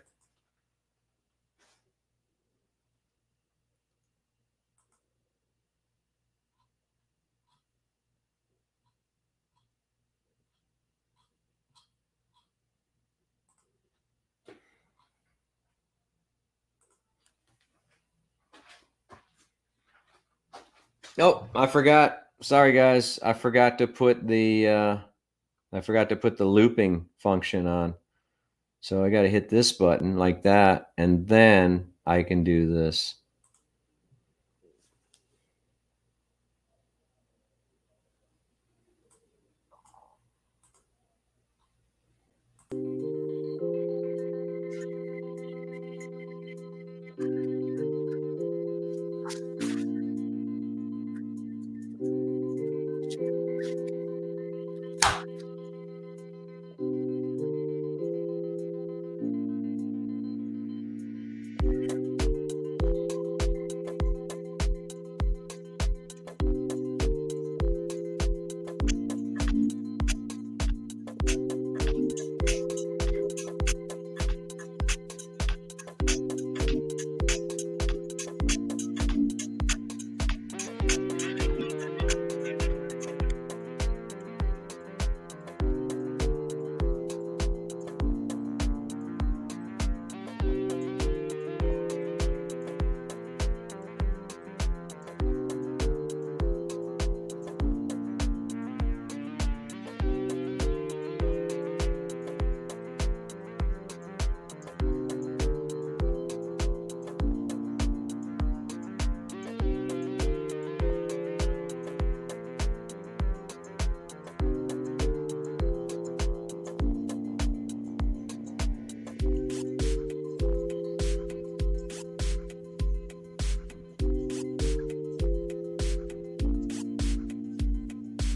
Oh, I forgot. Sorry, guys. I forgot to put the looping function on. So I got to hit this button like that, and then I can do this.